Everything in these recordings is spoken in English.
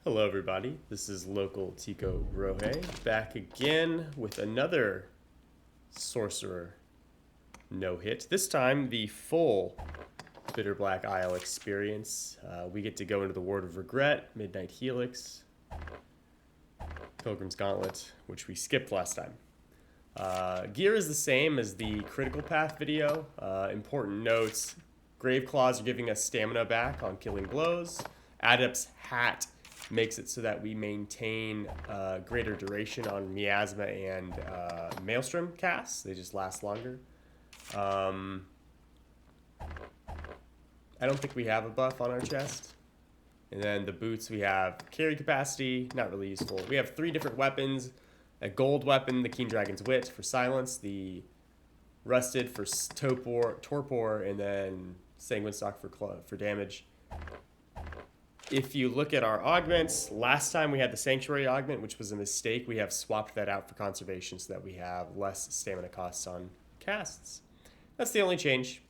Hello everybody, this is local Tico Rohe, back again with another Sorcerer no-hit. This time the full Bitterblack Isle experience. We get to go into the Ward of Regret, Midnight Helix, Pilgrim's Gauntlet, which we skipped last time. Gear is the same as the critical path video. Important notes, Grave Claws are giving us stamina back on killing blows. Adept's hat makes it so that we maintain greater duration on Miasma and Maelstrom casts. They just last longer. I don't think we have a buff on our chest. And then the boots, we have carry capacity, not really useful. We have 3 different weapons. A gold weapon, the Keen Dragon's Wit for silence, the rusted for torpor, and then Sanguine Stalk for damage. If you look at our augments, last time we had the Sanctuary augment, which was a mistake. We have swapped that out for conservation so that we have less stamina costs on casts. That's the only change.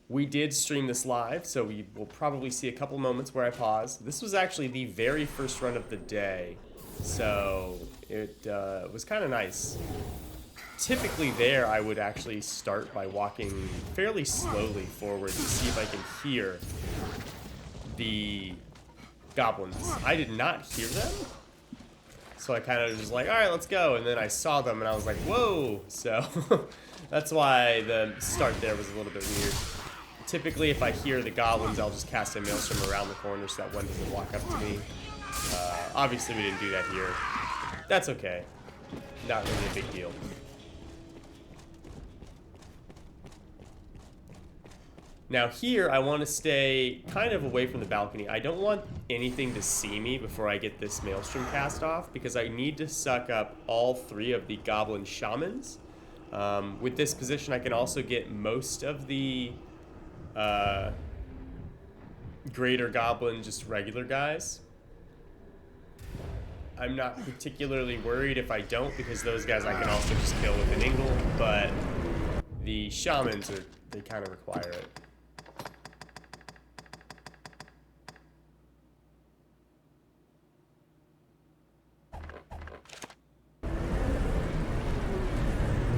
We did stream this live, so we will probably see a couple moments where I pause. This was actually the very first run of the day, so it was kind of nice. Typically there, I would actually start by walking fairly slowly forward to see if I can hear the goblins. I did not hear them, so I kind of was just like, all right, let's go. And then I saw them, and I was like, whoa. So that's why the start there was a little bit weird. Typically, if I hear the goblins, I'll just cast a Maelstrom around the corner so that one doesn't walk up to me. Obviously, we didn't do that here. That's okay. Not really a big deal. Now here, I want to stay kind of away from the balcony. I don't want anything to see me before I get this Maelstrom cast off, because I need to suck up all 3 of the Goblin Shamans. With this position, I can also get most of the Greater Goblin, just regular guys. I'm not particularly worried if I don't, because those guys I can also just kill with an Ingle, but the Shamans, they kind of require it.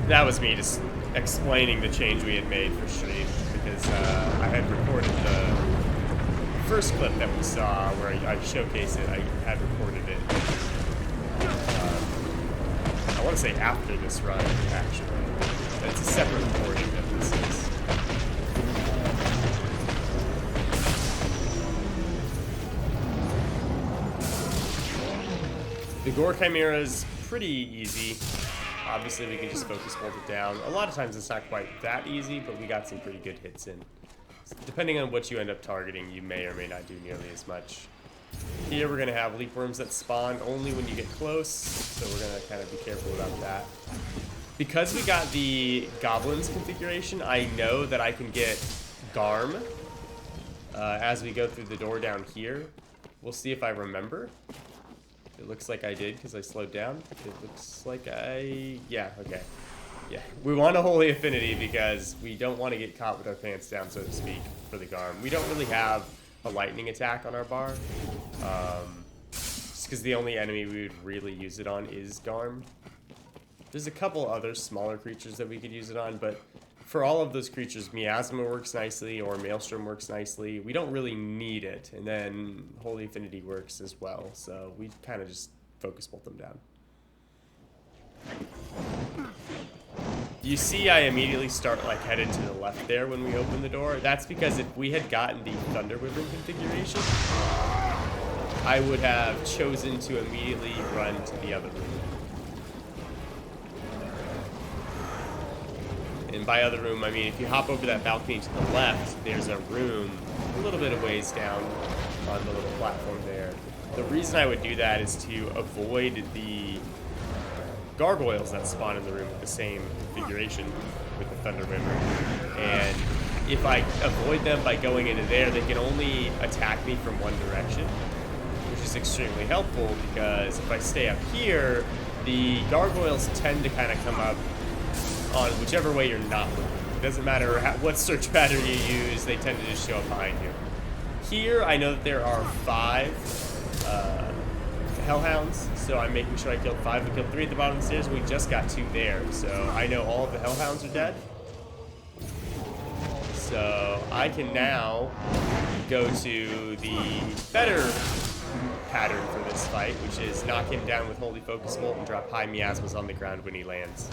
That was me just explaining the change we had made for stream, because I had recorded the first clip that we saw where I showcased it. I had recorded it. I want to say after this run, actually. But it's a separate recording that this is. The Gore Chimera is pretty easy. Obviously, we can just focus hold it down. A lot of times it's not quite that easy, but we got some pretty good hits in. Depending on what you end up targeting, you may or may not do nearly as much. Here we're going to have leaf worms that spawn only when you get close, so we're going to kind of be careful about that. Because we got the goblins configuration, I know that I can get Garm as we go through the door down here. We'll see if I remember. It looks like I did because I slowed down. It looks like yeah, okay. Yeah, we want a Holy Affinity because we don't want to get caught with our pants down, so to speak, for the Garm. We don't really have a lightning attack on our bar. Just because the only enemy we would really use it on is Garm. There's a couple other smaller creatures that we could use it on, but for all of those creatures, Miasma works nicely or Maelstrom works nicely. We don't really need it, and then Holy Affinity works as well, so we kind of just focus both them down. You see I immediately start like headed to the left there when we open the door. That's because if we had gotten the Thunder Wyvern configuration, I would have chosen to immediately run to the other room. And by other room, I mean if you hop over that balcony to the left, there's a room a little bit of ways down on the little platform there. The reason I would do that is to avoid the gargoyles that spawn in the room with the same configuration with the Thunder Wyvern. And if I avoid them by going into there, they can only attack me from one direction, which is extremely helpful because if I stay up here, the gargoyles tend to kind of come up on whichever way you're not looking. It doesn't matter what search pattern you use, they tend to just show up behind you. Here, I know that there are 5 Hellhounds, so I'm making sure I killed 5. We killed 3 at the bottom of the stairs, and we just got 2 there. So I know all of the Hellhounds are dead. So I can now go to the better pattern for this fight, which is knock him down with Holy Focus Bolt and drop high miasmas on the ground when he lands.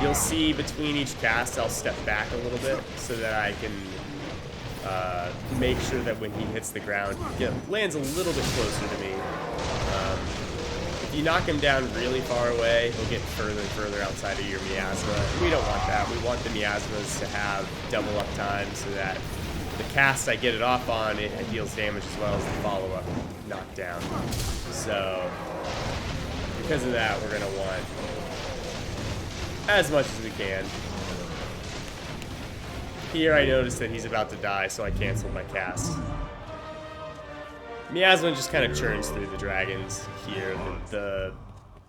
You'll see between each cast, I'll step back a little bit so that I can make sure that when he hits the ground, he lands a little bit closer to me. If you knock him down really far away, he'll get further and further outside of your miasma. We don't want that. We want the miasmas to have double up time so that the cast I get it off on, it deals damage as well as the follow-up knockdown. So, because of that, we're going to want as much as we can. Here I noticed that he's about to die, so I canceled my cast. Miasma just kind of churns through the dragons here, the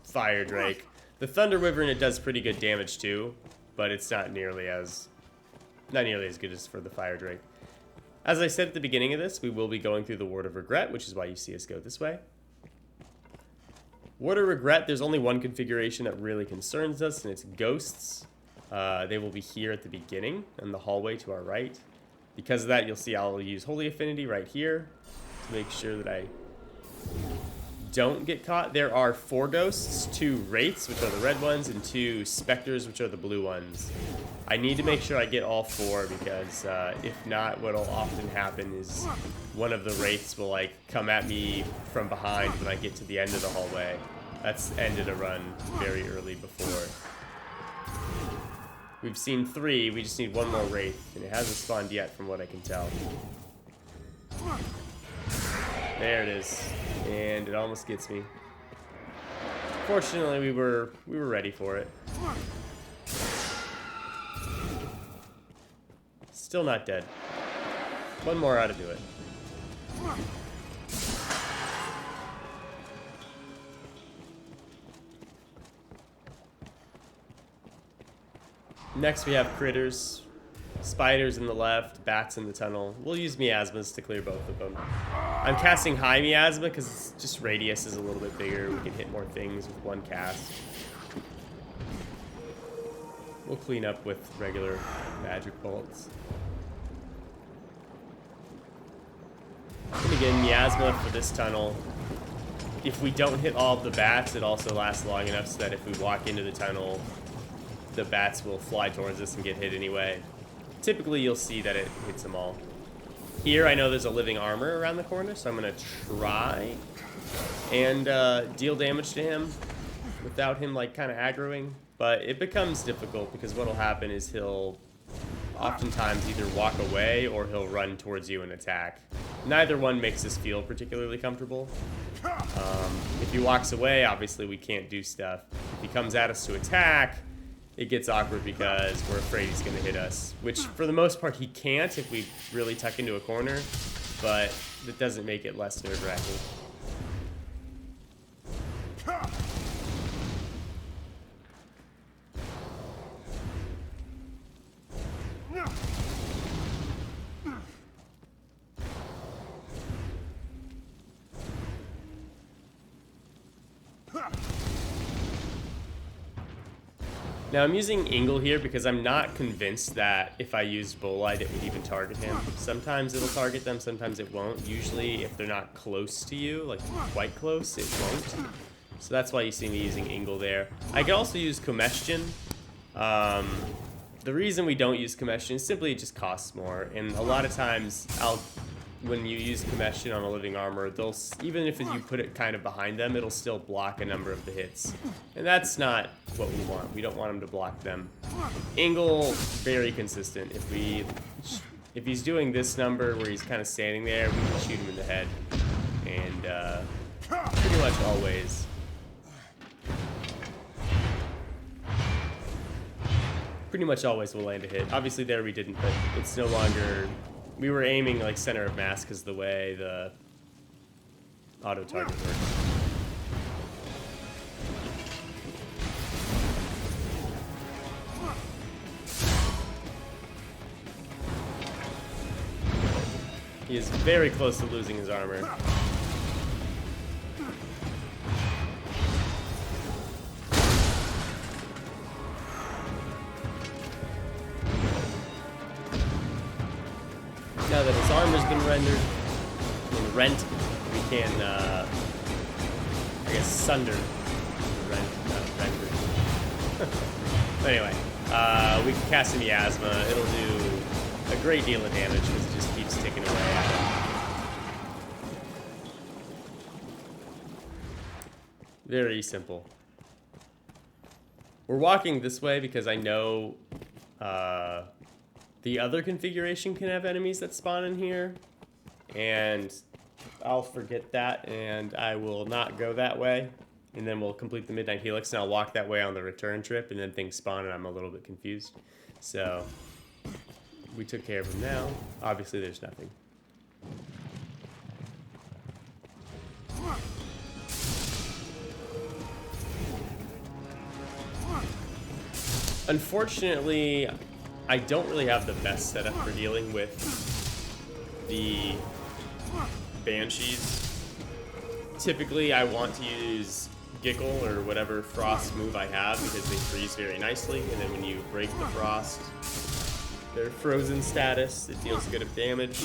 Fire Drake. The Thunder Wyvern, it does pretty good damage too, but it's not nearly as good as for the Fire Drake. As I said at the beginning of this, we will be going through the Ward of Regret, which is why you see us go this way. Ward of Regret, there's only one configuration that really concerns us, and it's Ghosts. They will be here at the beginning, in the hallway to our right. Because of that, you'll see I'll use Holy Affinity right here to make sure that I don't get caught. There are 4 Ghosts, 2 Wraiths, which are the red ones, and 2 Spectres, which are the blue ones. I need to make sure I get all 4 because if not, what'll often happen is one of the Wraiths will like come at me from behind when I get to the end of the hallway. That's ended a run very early before. We've seen 3, we just need 1 more Wraith, and it hasn't spawned yet from what I can tell. There it is, and it almost gets me. Fortunately, we were ready for it. Still not dead. 1 more ought to do it. Next we have critters. Spiders in the left, bats in the tunnel. We'll use miasmas to clear both of them. I'm casting high miasma because just radius is a little bit bigger. We can hit more things with 1 cast. We'll clean up with regular magic bolts. And again, miasma for this tunnel. If we don't hit all of the bats, it also lasts long enough so that if we walk into the tunnel, the bats will fly towards us and get hit anyway. Typically, you'll see that it hits them all. Here, I know there's a living armor around the corner, so I'm going to try and deal damage to him without him, like, kind of aggroing. But it becomes difficult because what'll happen is he'll oftentimes either walk away or he'll run towards you and attack. Neither one makes us feel particularly comfortable. If he walks away, obviously we can't do stuff. If he comes at us to attack, it gets awkward because we're afraid he's going to hit us, which for the most part he can't if we really tuck into a corner, but that doesn't make it less nerve-wracking. Now I'm using Ingle here because I'm not convinced that if I used Bolide it would even target him. Sometimes it'll target them, sometimes it won't. Usually if they're not close to you, like quite close, it won't. So that's why you see me using Ingle there. I could also use Comestion. The reason we don't use Comestion is simply it just costs more. And a lot of times when you use Comestion on a living armor, even if you put it kind of behind them, it'll still block a number of the hits. And that's not what we want. We don't want him to block them. Ingle, very consistent. If he's doing this number where he's kind of standing there, we can shoot him in the head. And pretty much always. Pretty much always will land a hit. Obviously there we didn't, but it's no longer... We were aiming like center of mass because the way the auto target works. He is very close to losing his armor. Now that his armor's been rent, we can, I guess, sunder. Rendered. But anyway, we can cast a Miasma. It'll do a great deal of damage because it just keeps ticking away at him. Very simple. We're walking this way because I know the other configuration can have enemies that spawn in here, and I'll forget that, and I will not go that way, and then we'll complete the Midnight Helix, and I'll walk that way on the return trip, and then things spawn, and I'm a little bit confused. So, we took care of them now. Obviously, there's nothing. Unfortunately, I don't really have the best setup for dealing with the Banshees. Typically, I want to use Giggle or whatever frost move I have because they freeze very nicely, and then when you break the frost, their frozen status, it deals good of damage.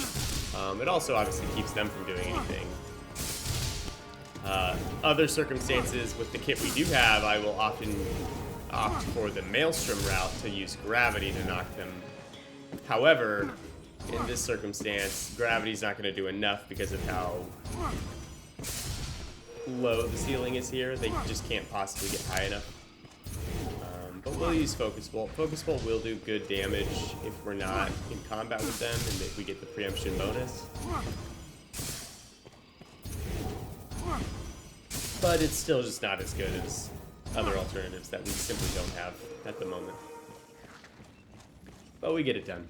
It also obviously keeps them from doing anything. Other circumstances with the kit we do have, I will often opt for the Maelstrom route to use gravity to knock them. However, in this circumstance, gravity's not going to do enough because of how low the ceiling is here. They just can't possibly get high enough. But we'll use Focus Bolt. Focus Bolt will do good damage if we're not in combat with them and if we get the preemption bonus. But it's still just not as good as other alternatives that we simply don't have at the moment. But we get it done.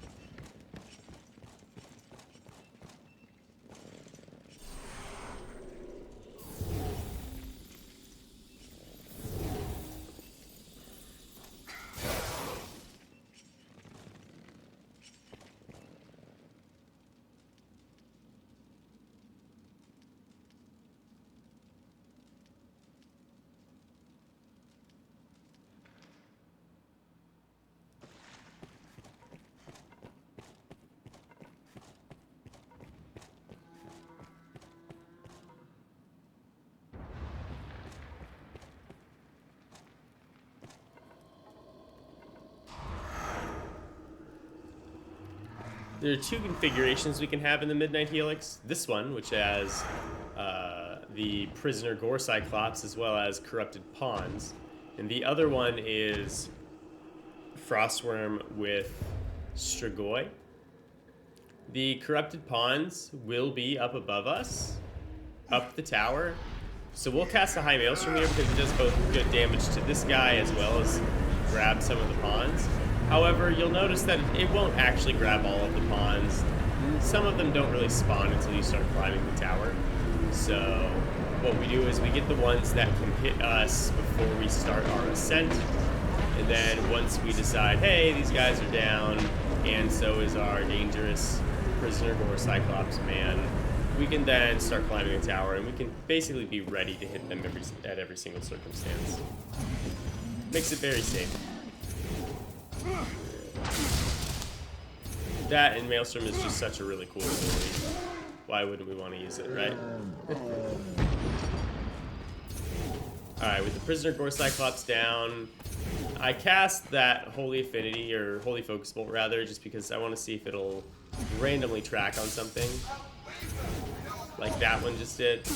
There are two configurations we can have in the Midnight Helix. This one, which has the Prisoner Gore Cyclops as well as Corrupted Pawns. And the other one is Frostworm with Strigoi. The Corrupted Pawns will be up above us, up the tower. So we'll cast a High Maelstrom here because it does both good damage to this guy as well as grab some of the pawns. However, you'll notice that it won't actually grab all of the pawns. Some of them don't really spawn until you start climbing the tower. So what we do is we get the ones that can hit us before we start our ascent. And then once we decide, hey, these guys are down, and so is our dangerous Prisoner Gore Cyclops man, we can then start climbing the tower, and we can basically be ready to hit them at every single circumstance. Makes it very safe. That and Maelstrom is just such a really cool ability. Why wouldn't we want to use it, right? Alright, with the Prisoner Gore Cyclops down, I cast that Holy Affinity, or Holy Focus Bolt rather, just because I want to see if it'll randomly track on something. Like that one just did.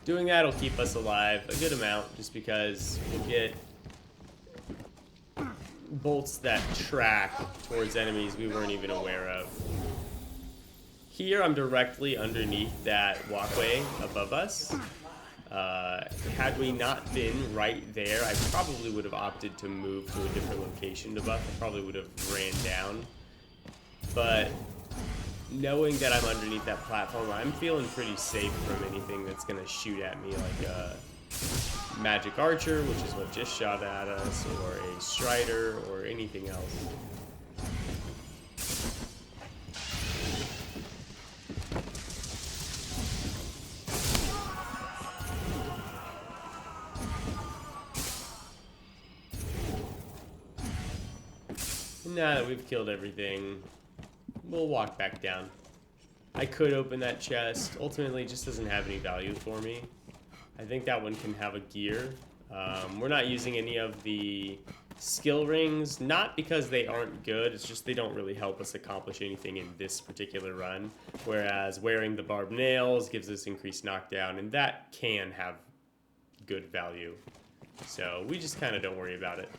Doing that will keep us alive a good amount, just because we'll get bolts that track towards enemies we weren't even aware of. Here I'm directly underneath that walkway above us. Had we not been right there, I probably would have opted to move to a different location to buff. I probably would have ran down. But knowing that I'm underneath that platform, I'm feeling pretty safe from anything that's going to shoot at me like magic archer, which is what just shot at us, or a strider, or anything else. Now that we've killed everything, we'll walk back down. I could open that chest. Ultimately, it just doesn't have any value for me. I think that one can have a gear. We're not using any of the skill rings, not because they aren't good, it's just they don't really help us accomplish anything in this particular run. Whereas wearing the barbed nails gives us increased knockdown, and that can have good value. So we just kind of don't worry about it.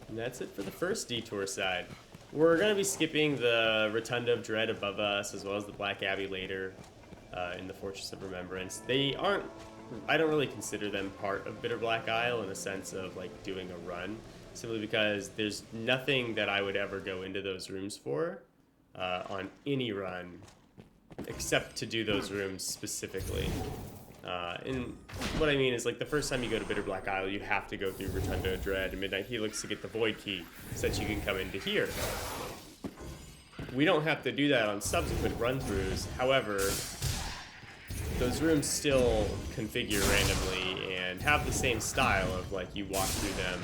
And that's it for the first detour side. We're going to be skipping the Rotunda of Dread above us, as well as the Black Abbey later in the Fortress of Remembrance. They aren't, I don't really consider them part of Bitterblack Isle in a sense of like doing a run, simply because there's nothing that I would ever go into those rooms for on any run, except to do those rooms specifically. And what I mean is, like, the first time you go to Bitterblack Isle, you have to go through Rotunda of Dread and Midnight Helix to get the Void Key, so that you can come into here. We don't have to do that on subsequent run-throughs. However, those rooms still configure randomly and have the same style of, like, you walk through them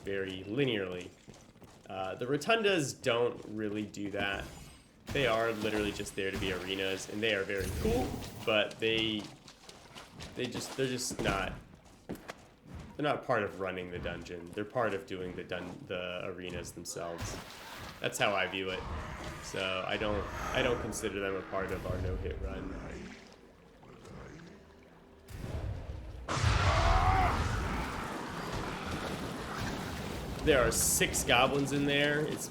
very linearly. The Rotundas don't really do that. They are literally just there to be arenas, and they are very cool, but they're not part of running the dungeon. They're part of doing the arenas themselves. That's how I view it. So I don't consider them a part of our no-hit run. There are 6 goblins in there. It's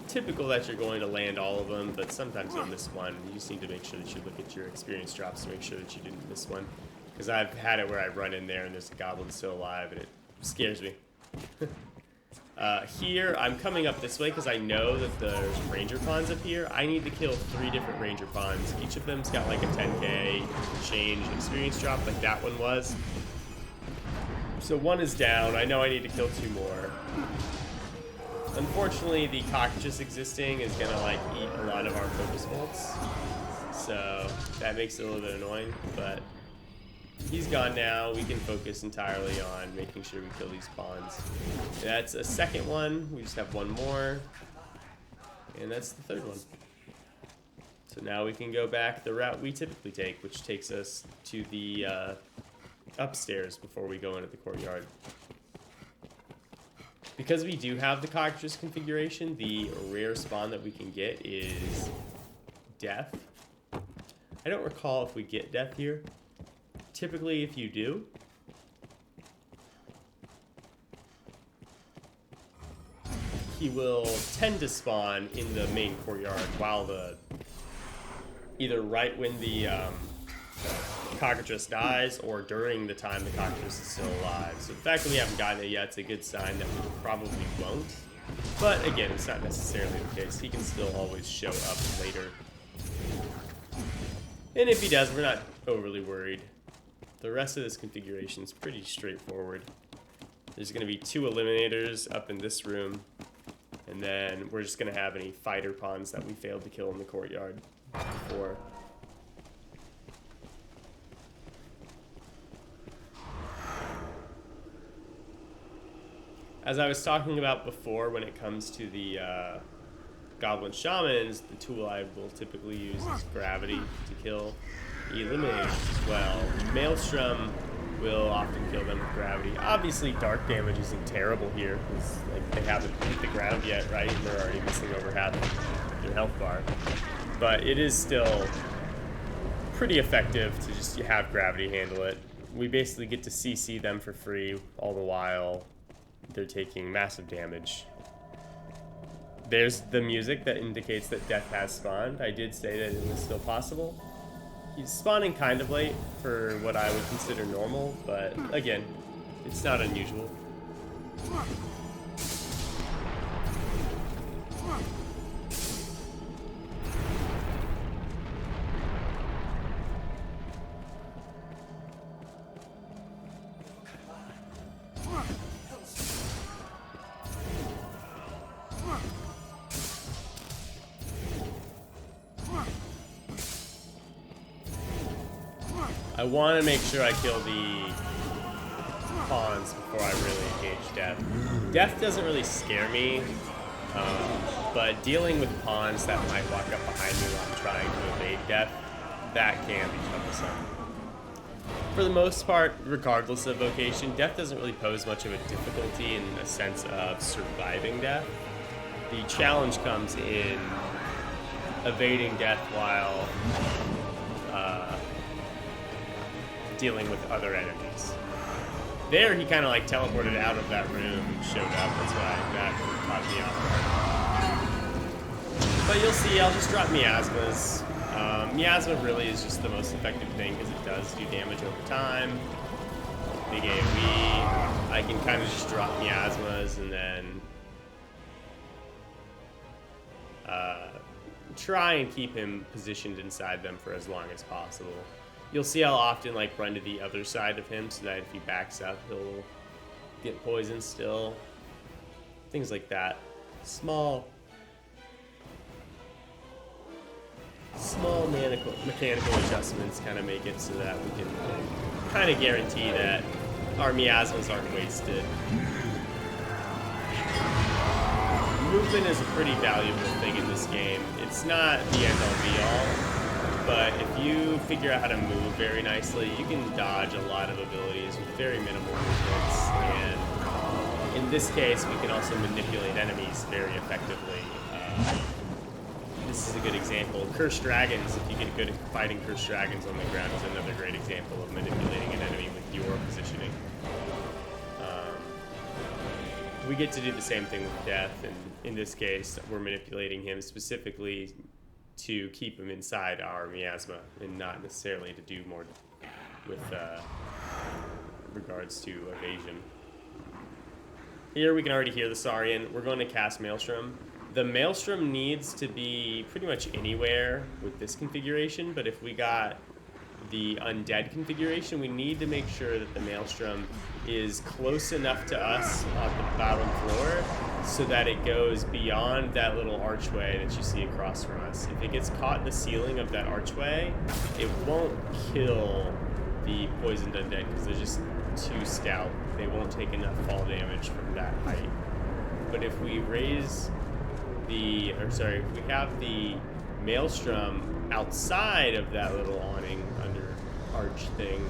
typical that you're going to land all of them, but sometimes you'll miss one. You just need to make sure that you look at your experience drops to make sure that you didn't miss one. Because I've had it where I run in there and there's a goblin still alive, and it scares me. Here, I'm coming up this way because I know that there's ranger pawns up here. I need to kill 3 different ranger pawns. Each of them's got like a 10k change experience drop like that one was. So one is down. I know I need to kill 2 more. Unfortunately, the cockroach existing is gonna like eat a lot of our focus bolts, so that makes it a little bit annoying, but he's gone now. We can focus entirely on making sure we kill these pawns. That's a second one. We just have one more, and that's the third one. So now we can go back the route we typically take, which takes us to the upstairs before we go into the courtyard. Because we do have the cockatrice configuration, the rare spawn that we can get is Death. I don't recall if we get Death here. Typically, if you do, he will tend to spawn in the main courtyard while either right when the cockatrice dies or during the time the cockatrice is still alive. So the fact that we haven't gotten it yet, it's a good sign that we probably won't. But again, it's not necessarily the case. He can still always show up later. And if he does, we're not overly worried. The rest of this configuration is pretty straightforward. There's going to be 2 eliminators up in this room, and then we're just going to have any fighter pawns that we failed to kill in the courtyard before. As I was talking about before, when it comes to the Goblin Shamans, the tool I will typically use is Gravity to kill eliminators as well. Maelstrom will often kill them with gravity. Obviously, dark damage isn't terrible here, because like, they haven't hit the ground yet, right? And they're already missing over half their health bar. But it is still pretty effective to just have gravity handle it. We basically get to CC them for free, all the while they're taking massive damage. There's the music that indicates that death has spawned. I did say that it was still possible. He's spawning kind of late for what I would consider normal, but again, it's not unusual. I want to make sure I kill the pawns before I really engage death. Death doesn't really scare me, but dealing with pawns that might walk up behind me while I'm trying to evade death, that can be troublesome. For the most part, regardless of vocation, death doesn't really pose much of a difficulty in a sense of surviving death. The challenge comes in evading death while dealing with other enemies. There, he kind of like teleported out of that room and showed up. That's why that caught me off guard. But you'll see, I'll just drop Miasmas. Miasma really is just the most effective thing because it does do damage over time. Big AoE. I can kind of just drop Miasmas and then try and keep him positioned inside them for as long as possible. You'll see I'll often like run to the other side of him so that if he backs up, he'll get poisoned still. Things like that. Small mechanical adjustments kind of make it so that we can kind of guarantee that our miasmas aren't wasted. Movement is a pretty valuable thing in this game. It's not the end-all be-all. But if you figure out how to move very nicely, you can dodge a lot of abilities with very minimal movements. And in this case, we can also manipulate enemies very effectively. This is a good example. Cursed Dragons, if you get good at fighting Cursed Dragons on the ground, is another great example of manipulating an enemy with your positioning. We get to do the same thing with Death, and in this case, we're manipulating him specifically to keep him inside our miasma and not necessarily to do more with regards to evasion. Here we can already hear the Saurian. We're going to cast Maelstrom. The Maelstrom needs to be pretty much anywhere with this configuration, but if we got the undead configuration, we need to make sure that the Maelstrom is close enough to us on the bottom floor so that it goes beyond that little archway that you see across from us. If it gets caught in the ceiling of that archway, it won't kill the poisoned undead because they're just too stout. They won't take enough fall damage from that height. But if we raise the, if we have the Maelstrom outside of that little awning under arch thing,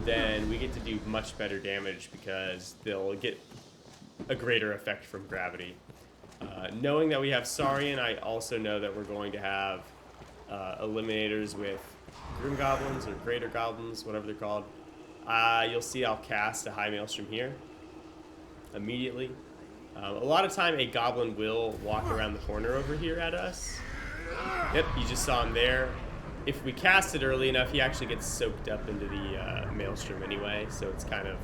then we get to do much better damage because they'll get a greater effect from gravity. Knowing that we have Saurian, I also know that we're going to have eliminators with Grim Goblins or Greater Goblins, whatever they're called. You'll see I'll cast a High Maelstrom here immediately. A lot of time a Goblin will walk around the corner over here at us. Yep, you just saw him there. If we cast it early enough, he actually gets soaked up into the Maelstrom anyway, so it's kind of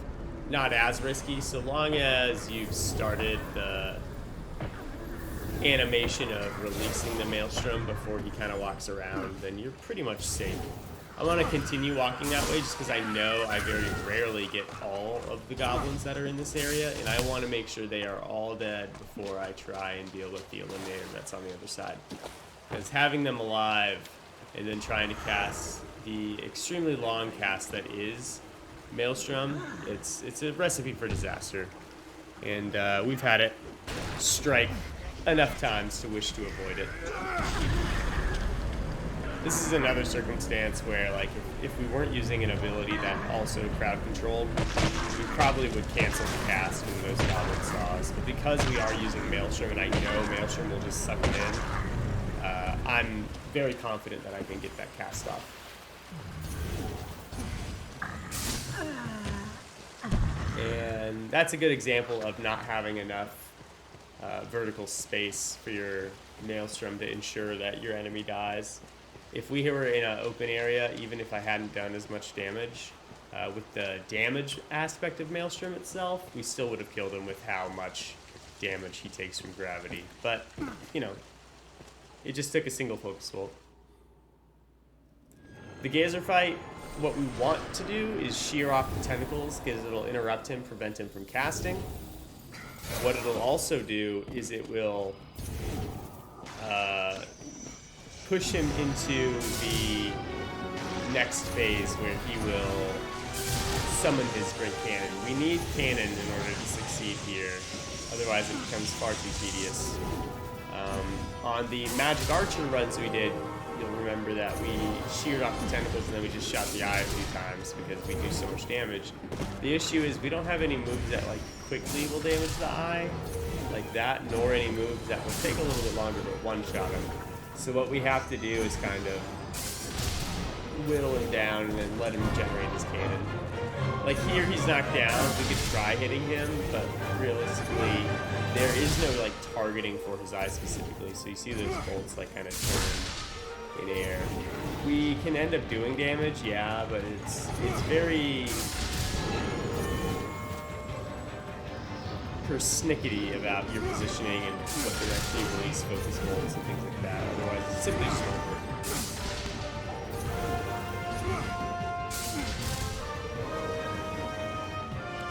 not as risky. So long as you've started the animation of releasing the Maelstrom before he kind of walks around, then you're pretty much safe. I want to continue walking that way just because I know I very rarely get all of the goblins that are in this area, and I want to make sure they are all dead before I try and deal with the eliminator that's on the other side. Because having them alive and then trying to cast the extremely long cast that is Maelstrom, it's a recipe for disaster. And we've had it strike enough times to wish to avoid it. This is another circumstance where, like, if we weren't using an ability that also crowd controlled, we probably would cancel the cast when those goblins saw us. But because we are using Maelstrom, and I know Maelstrom will just suck it in, I'm very confident that I can get that cast off. And that's a good example of not having enough vertical space for your Maelstrom to ensure that your enemy dies. If we were in an open area, even if I hadn't done as much damage, with the damage aspect of Maelstrom itself, we still would have killed him with how much damage he takes from gravity. But, you know, it just took a single focus bolt. The Gazer fight, what we want to do is shear off the tentacles because it'll interrupt him, prevent him from casting. What it'll also do is it will push him into the next phase where he will summon his great cannon. We need cannon in order to succeed here, otherwise it becomes far too tedious. On the magic archer runs we did, you'll remember that we sheared off the tentacles and then we just shot the eye a few times because we do so much damage. The issue is we don't have any moves that like quickly will damage the eye like that, nor any moves that will take a little bit longer to one-shot him. So what we have to do is kind of whittle him down and then let him generate his cannon. Like here he's knocked down, we could try hitting him, but realistically there is no like targeting for his eye specifically, so you see those bolts like kind of turn in air. We can end up doing damage, yeah, but it's very persnickety about your positioning and what direction you release focus bolts and things like that. Otherwise, it's simply just won't work.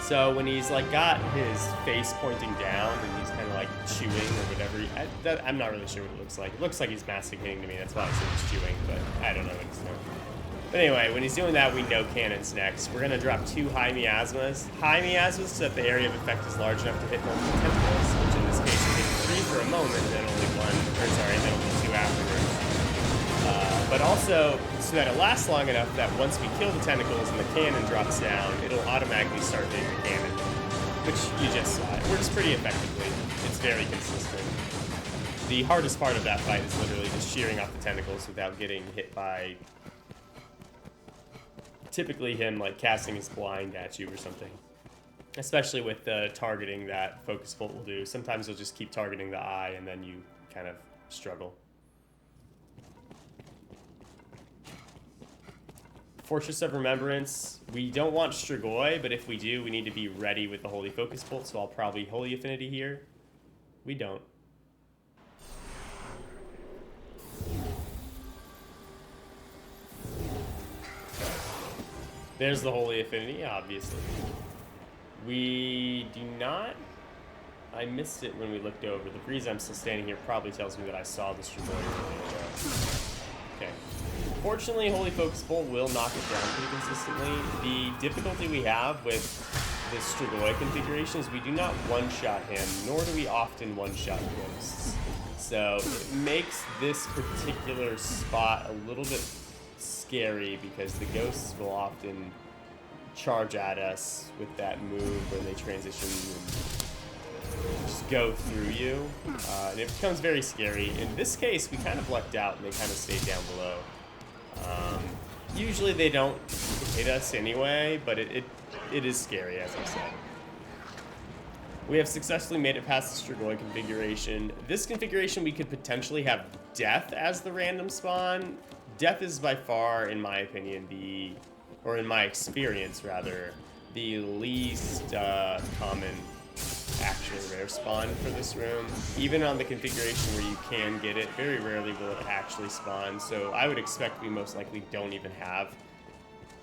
So when he's like got his face pointing down and he's kind of like chewing or whatever, I'm not really sure what it looks like. It looks like he's masticating to me. That's why I said he's chewing, but I don't know what he's doing. But anyway, when he's doing that, we know cannon's next. We're gonna drop 2 high miasmas. High miasmas so that the area of effect is large enough to hit multiple tentacles, which in this case we hit 3 for a moment, and then only 2 afterwards. But also, so that it lasts long enough that once we kill the tentacles and the cannon drops down, it'll automatically start hitting the cannon, which you just saw. It works pretty effectively. It's very consistent. The hardest part of that fight is literally just shearing off the tentacles without getting hit by typically him like casting his blind at you or something. Especially with the targeting that Focus Bolt will do. Sometimes he'll just keep targeting the eye and then you kind of struggle. Fortress of Remembrance. We don't want Strigoi, but if we do, we need to be ready with the Holy Focus Bolt, so I'll probably Holy Affinity here. We don't. There's the Holy Affinity, obviously. We do not... I missed it when we looked over. The reason I'm still standing here probably tells me that I saw the Strigoi. Okay. Fortunately, Holy Focus Bolt will knock it down pretty consistently. The difficulty we have with this Strigoi configuration is we do not one-shot him, nor do we often one-shot ghosts. So it makes this particular spot a little bit scary because the ghosts will often charge at us with that move where they transition and just go through you. And it becomes very scary. In this case, we kind of lucked out and they kind of stayed down below. Usually they don't hit us anyway, but it is scary, as I said. We have successfully made it past the Strigoi configuration. This configuration, we could potentially have Death as the random spawn. Death is by far, in my opinion, or in my experience rather, the least common actual rare spawn for this room. Even on the configuration where you can get it, very rarely will it actually spawn, so I would expect we most likely don't even have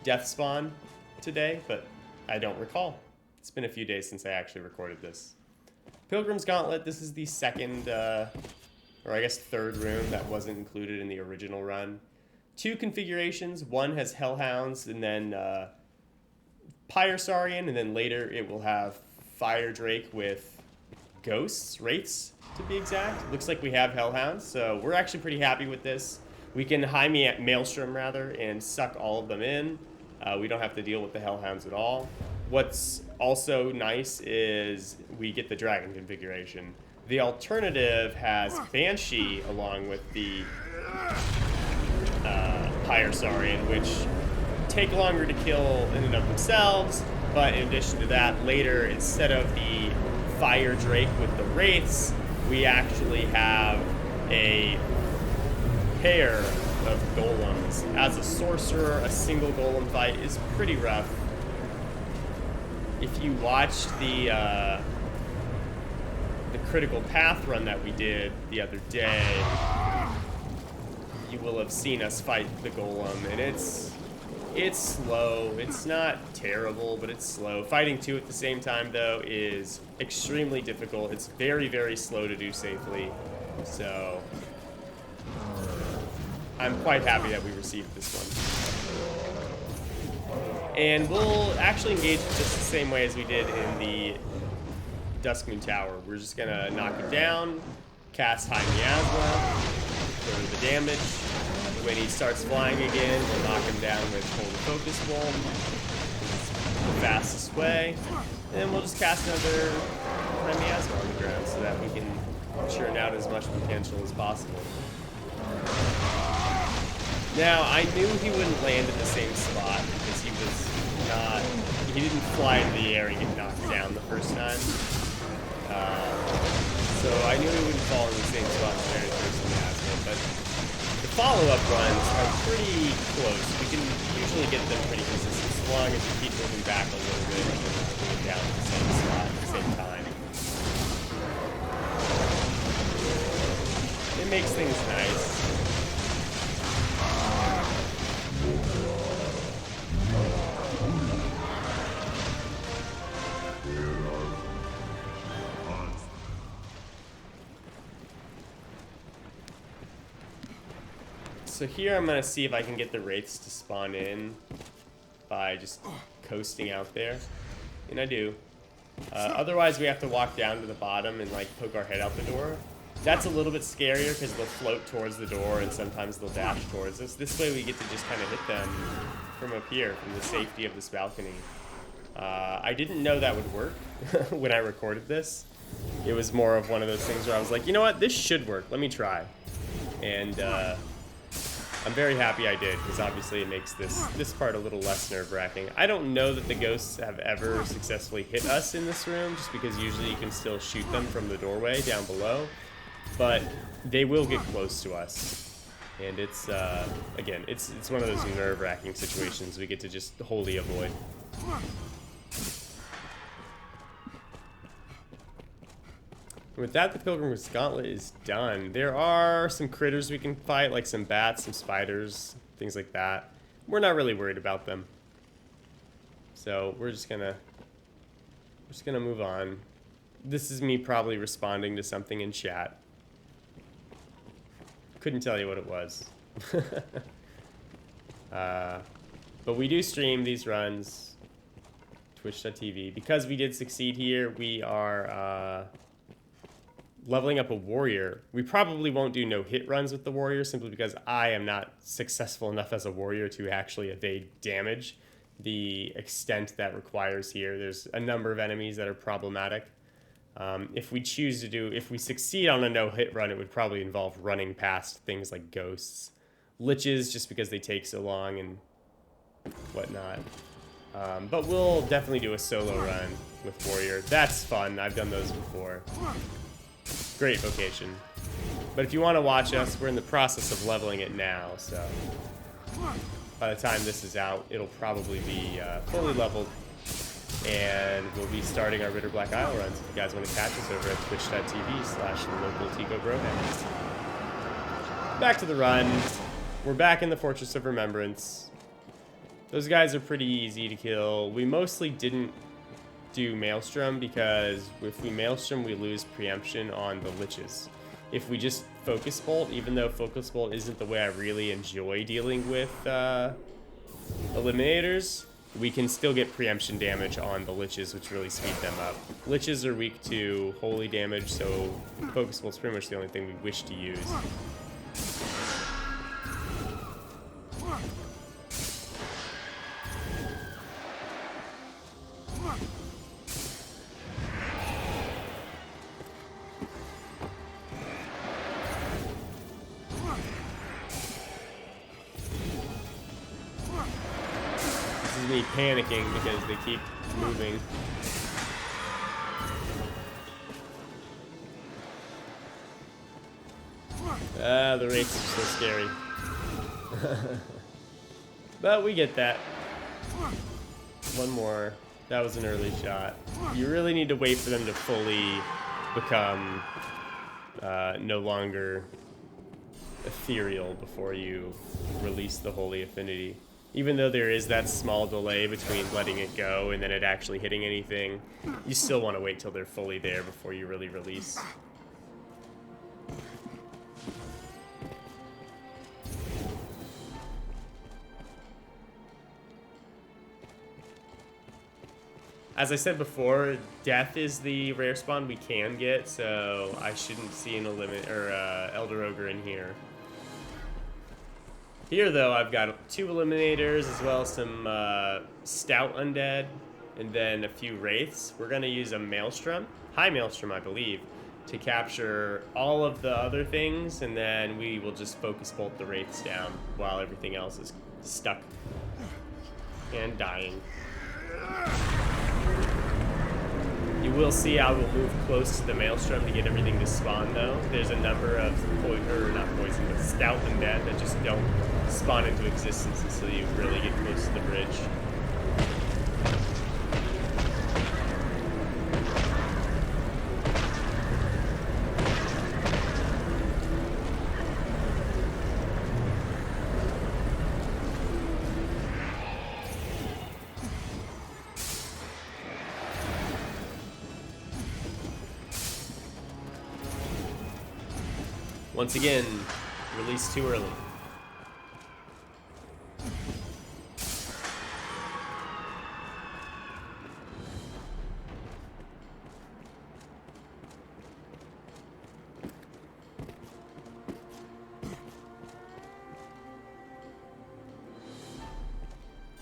Death spawn today, but I don't recall. It's been a few days since I actually recorded this. Pilgrim's Gauntlet, this is the second, or I guess third room that wasn't included in the original run. 2 configurations, one has Hellhounds and then Pyrosaurian, and then later it will have Fire Drake with Ghosts, Wraiths to be exact. Looks like we have Hellhounds, so we're actually pretty happy with this. We can high Maelstrom rather and suck all of them in. We don't have to deal with the Hellhounds at all. What's also nice is we get the Dragon configuration. The alternative has Banshee along with the Pyrosaurian, which take longer to kill in and of themselves, but in addition to that, later, instead of the Fire Drake with the Wraiths, we actually have a pair of golems. As a sorcerer, a single golem fight is pretty rough. If you watched the critical path run that we did the other day, you will have seen us fight the golem, and it's slow. It's not terrible, but it's slow. Fighting two at the same time, though, is extremely difficult. It's very, very slow to do safely. So I'm quite happy that we received this one. And we'll actually engage just the same way as we did in the Duskmoon Tower. We're just gonna knock it down, cast High Miasma for the damage. When he starts flying again, we'll knock him down with Holy Focus Bolt. It's the fastest way. And then we'll just cast another High Miasma on the ground so that we can churn out as much potential as possible. Now, I knew he wouldn't land in the same spot because he didn't fly into the air and get knocked down the first time. So I knew he wouldn't fall in the same spot as the very first Miasma, but the follow-up runs are pretty close. We can usually get them pretty consistent as long as you keep moving back a little bit and moving down to the same spot at the same time. It makes things nice. So here I'm going to see if I can get the Wraiths to spawn in by just coasting out there. And I do. Otherwise we have to walk down to the bottom and like poke our head out the door. That's a little bit scarier because they'll float towards the door and sometimes they'll dash towards us. This way we get to just kind of hit them from up here, from the safety of this balcony. I didn't know that would work when I recorded this. It was more of one of those things where I was like, you know what, this should work. Let me try. And I'm very happy I did, because obviously it makes this part a little less nerve-wracking. I don't know that the ghosts have ever successfully hit us in this room, just because usually you can still shoot them from the doorway down below. But they will get close to us. And it's, again, it's one of those nerve-wracking situations we get to just wholly avoid. With that, the Pilgrim's Gauntlet is done. There are some critters we can fight, like some bats, some spiders, things like that. We're not really worried about them. So we're just gonna move on. This is me probably responding to something in chat. Couldn't tell you what it was. But we do stream these runs. Twitch.tv. Because we did succeed here, we are leveling up a warrior. We probably won't do no hit runs with the warrior simply because I am not successful enough as a warrior to actually evade damage the extent that requires here. There's a number of enemies that are problematic. If we succeed on a no hit run, it would probably involve running past things like ghosts, liches, just because they take so long and whatnot. But we'll definitely do a solo run with warrior. That's fun. I've done those before. Great vocation. But if you want to watch us, we're in the process of leveling it now, so by the time this is out, it'll probably be fully leveled, and we'll be starting our Bitterblack Isle runs if you guys want to catch us over at twitch.tv/localtigobromance. Back to the run. We're back in the Fortress of Remembrance. Those guys are pretty easy to kill. We mostly didn't do Maelstrom because if we Maelstrom, we lose preemption on the liches. If we just Focus Bolt, even though Focus Bolt isn't the way I really enjoy dealing with eliminators, we can still get preemption damage on the liches, which really speed them up. Liches are weak to holy damage, so Focus Bolt's pretty much the only thing we wish to use. is me panicking because they keep moving. The wraiths are so scary. But we get that. One more. That was an early shot. You really need to wait for them to fully become no longer ethereal before you release the Holy Affinity. Even though there is that small delay between letting it go and then it actually hitting anything, you still want to wait till they're fully there before you really release. As I said before, death is the rare spawn we can get, so I shouldn't see an Elder Ogre in here. Here, though, I've got 2 Eliminators, as well as some Stout Undead, and then a few Wraiths. We're going to use a Maelstrom, High Maelstrom, I believe, to capture all of the other things, and then we will just focus bolt the Wraiths down while everything else is stuck and dying. You will see I will move close to the Maelstrom to get everything to spawn, though. There's a number of Stout Undead that just don't spawn into existence until you really get close to the bridge. Once again, release too early.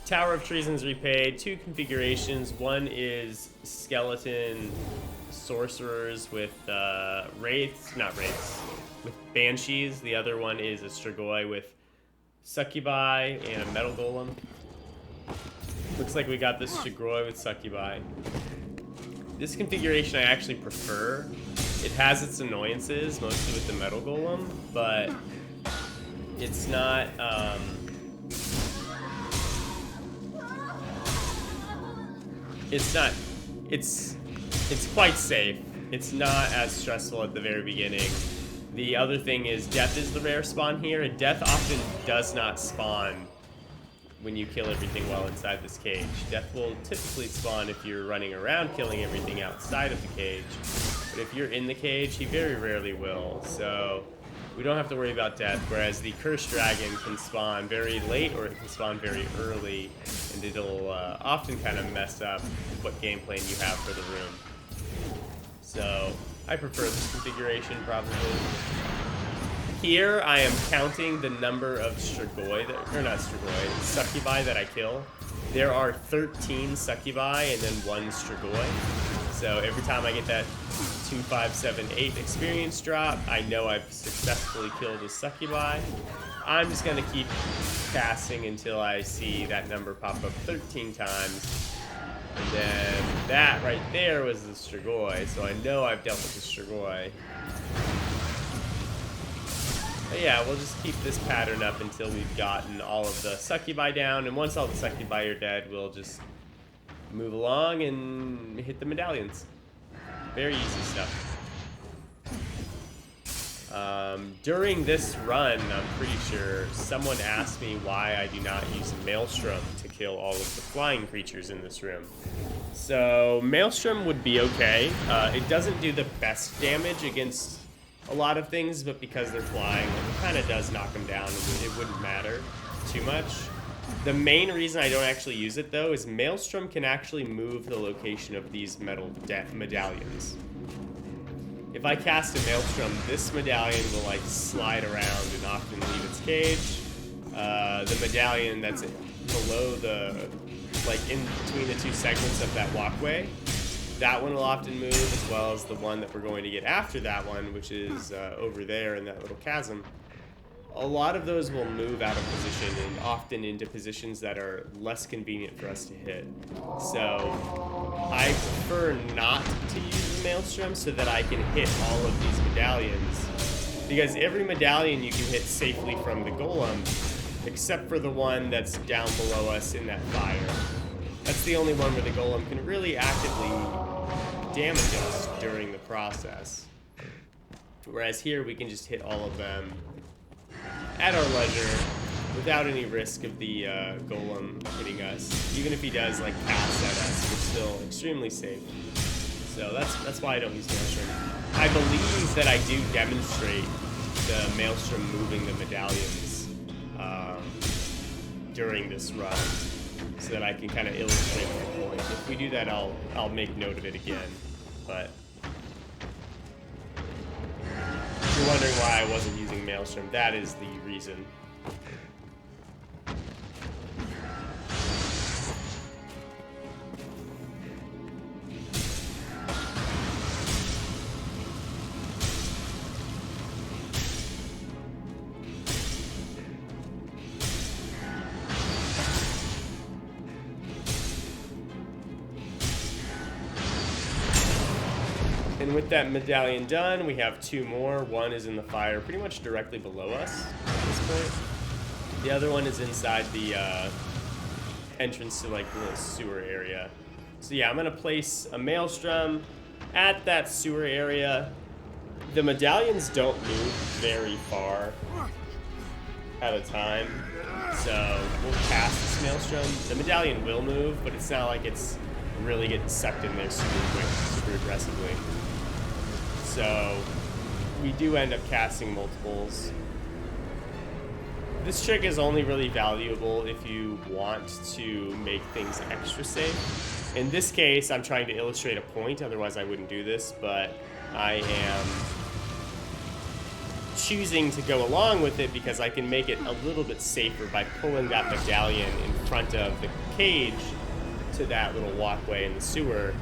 Tower of Treason's repaid. 2 configurations. One is skeleton sorcerers with with banshees. The other one is a Strigoi with succubi and a metal golem. Looks like we got this Strigoi with succubi. This configuration I actually prefer. It has its annoyances, mostly with the metal golem, but it's not it's quite safe. It's not as stressful at the very beginning. The other thing is death is the rare spawn here, and death often does not spawn when you kill everything while inside this cage. Death will typically spawn if you're running around killing everything outside of the cage, but if you're in the cage, he very rarely will, so we don't have to worry about death, whereas the Cursed Dragon can spawn very late or it can spawn very early, and it'll often kind of mess up what game plan you have for the room. So I prefer this configuration, probably. Here, I am counting the number of succubi that I kill. There are 13 succubi and then 1 Strigoi. So every time I get that 2, 5, 7, 8 experience drop, I know I've successfully killed a succubi. I'm just going to keep casting until I see that number pop up 13 times. And then that right there was the Strigoi, so I know I've dealt with the Strigoi. But yeah, we'll just keep this pattern up until we've gotten all of the succubi down, and once all the succubi are dead, we'll just move along and hit the medallions. Very easy stuff. During this run, I'm pretty sure, someone asked me why I do not use a Maelstrom to kill all of the flying creatures in this room. So, Maelstrom would be okay. It doesn't do the best damage against a lot of things, but because they're flying, it kind of does knock them down. It wouldn't matter too much. The main reason I don't actually use it, though, is Maelstrom can actually move the location of these metal medallions. If I cast a Maelstrom, this medallion will like slide around and often leave its cage. The medallion that's below in between the 2 segments of that walkway, that one will often move, as well as the one that we're going to get after that one, which is over there in that little chasm. a lot of those will move out of position and often into positions that are less convenient for us to hit. So I prefer not to use the Maelstrom so that I can hit all of these medallions, because every medallion you can hit safely from the golem, except for the one that's down below us in that fire. That's the only one where the golem can really actively damage us during the process. Whereas here we can just hit all of them at our leisure without any risk of the golem hitting us. Even if he does like cast at us, we're still extremely safe. So that's why I don't use Maelstrom. I believe that I do demonstrate the Maelstrom moving the medallions during this run, so that I can kind of illustrate my point. If we do that, I'll make note of it again. But if you're wondering why I wasn't using Maelstrom, that is the reason. And with that medallion done, we have two more. One is in the fire pretty much directly below us at this point. The other one is inside the entrance to like the little sewer area. So yeah, I'm gonna place a Maelstrom at that sewer area. The medallions don't move very far at a time, so we'll cast this Maelstrom. The medallion will move, but it's not like it's really getting sucked in there super quick, super aggressively. So we do end up casting multiples. This trick is only really valuable if you want to make things extra safe. In this case, I'm trying to illustrate a point, otherwise I wouldn't do this, but I am choosing to go along with it because I can make it a little bit safer by pulling that medallion in front of the cage to that little walkway in the sewer,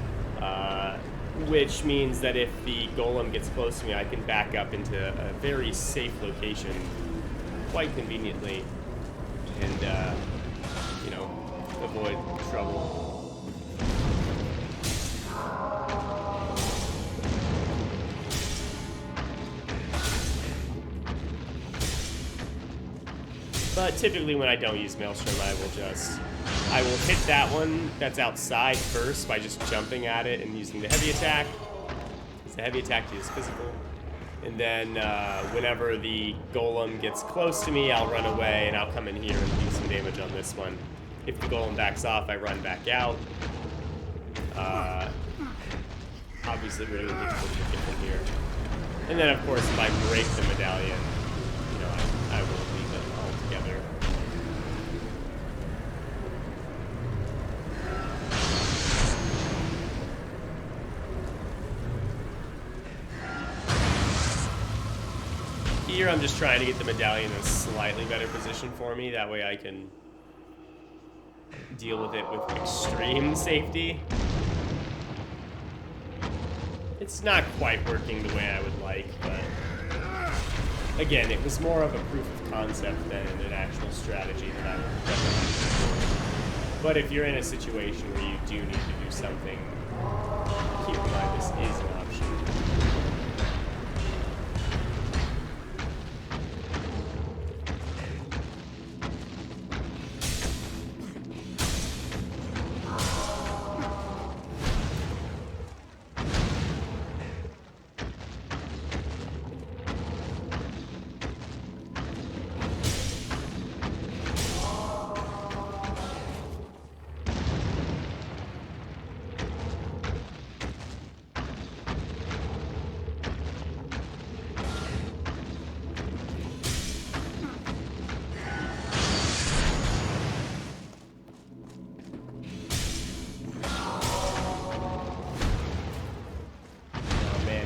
which means that if the golem gets close to me, I can back up into a very safe location quite conveniently and, you know, avoid trouble. But typically when I don't use Maelstrom, I will hit that one that's outside first by just jumping at it and using the heavy attack. Because the heavy attack is physical. And then whenever the golem gets close to me, I'll run away and I'll come in here and do some damage on this one. If the golem backs off, I run back out. Obviously, we're going to get a little bit different here. And then, of course, if I break the medallion, you know, I will leave it altogether. Here, I'm just trying to get the medallion in a slightly better position for me. That way I can deal with it with extreme safety. It's not quite working the way I would like, but again, it was more of a proof of concept than an actual strategy that I would definitely do. But if you're in a situation where you do need to do something, keep in mind this is an option.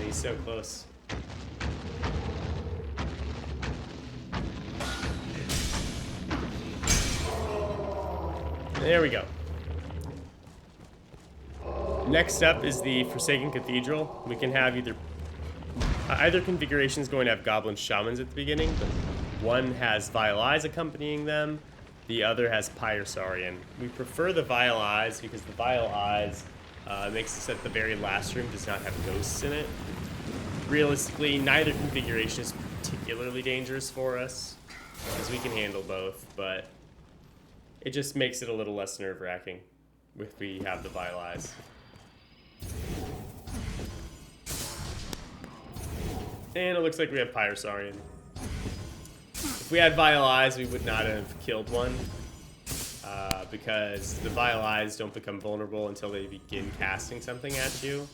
So close. There we go. Next up is the Forsaken Cathedral. We can have either configuration is going to have Goblin Shamans at the beginning, but One has Vile Eyes accompanying them. The other has Pyrosaurian. We prefer the Vile Eyes because the Vile Eyes makes it so that the very last room does not have ghosts in it. Realistically, neither configuration is particularly dangerous for us, because we can handle both, but it just makes it a little less nerve-wracking if we have the Vile Eyes. And it looks like we have Pyrosaurian. If we had Vile Eyes, we would not have killed one, because the Vile Eyes don't become vulnerable until they begin casting something at you.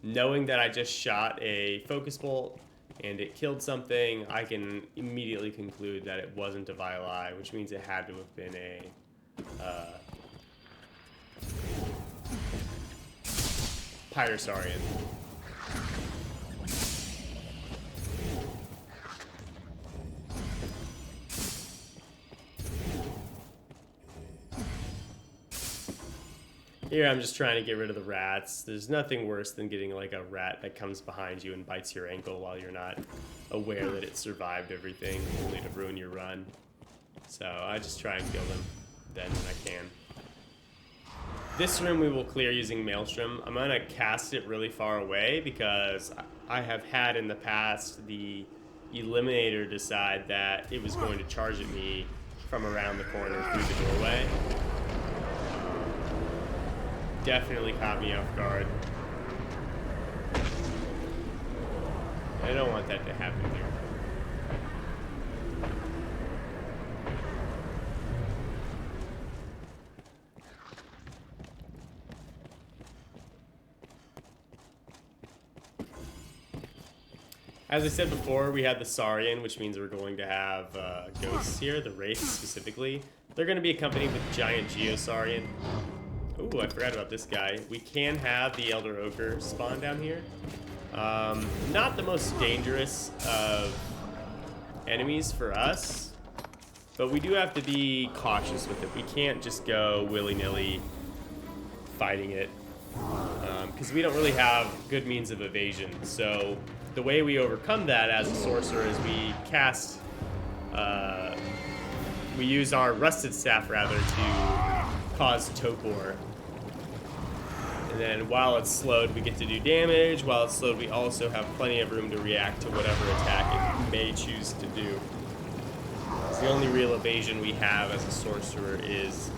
Knowing that I just shot a focus bolt and it killed something, I can immediately conclude that it wasn't a Vile Eye, which means it had to have been a Pyrosaurian. Here I'm just trying to get rid of the rats. There's nothing worse than getting like a rat that comes behind you and bites your ankle while you're not aware that it survived everything, only to ruin your run. So I just try and kill them then when I can. This room we will clear using Maelstrom. I'm gonna cast it really far away because I have had in the past the Eliminator decide that it was going to charge at me from around the corner through the doorway. Definitely caught me off guard. I don't want that to happen here. As I said before, we had the Saurian, which means we're going to have ghosts here, the Wraiths specifically. They're going to be accompanied with giant Geosaurian. Ooh, I forgot about this guy. We can have the Elder Ogre spawn down here. Not the most dangerous of enemies for us, but we do have to be cautious with it. We can't just go willy-nilly fighting it, because we don't really have good means of evasion. So the way we overcome that as a sorcerer is we cast, we use our Rusted Staff rather to cause Topor. And then while it's slowed, we get to do damage. While it's slowed, we also have plenty of room to react to whatever attack it may choose to do. So the only real evasion we have as a sorcerer is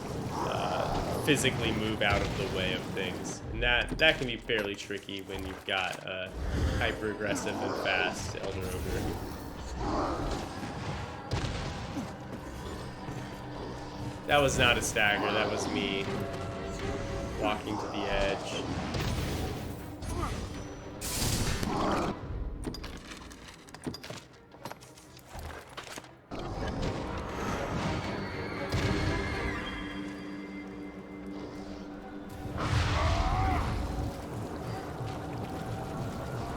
physically move out of the way of things. And that can be fairly tricky when you've got a hyper-aggressive and fast Elder Ogre. That was not a stagger, that was me walking to the edge.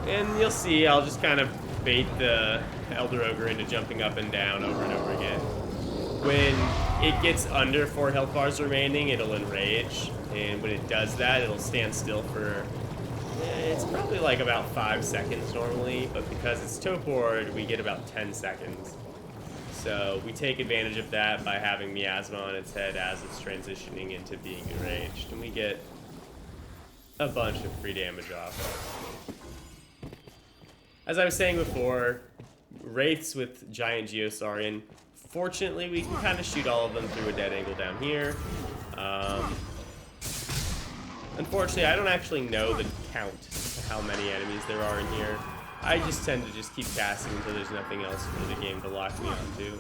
And you'll see, I'll just kind of bait the Elder Ogre into jumping up and down over and over again. When it gets under 4 health bars remaining, it'll enrage. And when it does that, it'll stand still for, it's probably like about 5 seconds normally, but because it's Topored, we get about 10 seconds. So we take advantage of that by having Miasma on its head as it's transitioning into being enraged, and we get a bunch of free damage off. As I was saying before, Wraiths with Giant Geosaurian, fortunately we can kind of shoot all of them through a dead angle down here. Unfortunately, I don't actually know the count of how many enemies there are in here. I just tend to just keep casting until there's nothing else for the game to lock me onto.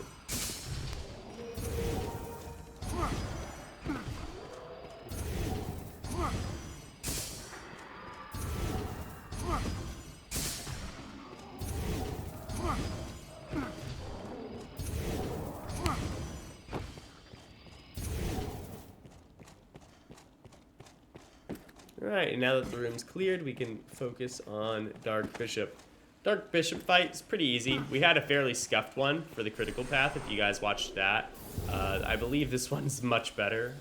Alright, and now that the room's cleared, we can focus on Dark Bishop. Dark Bishop fight is pretty easy. We had a fairly scuffed one for the critical path, if you guys watched that. I believe this one's much better.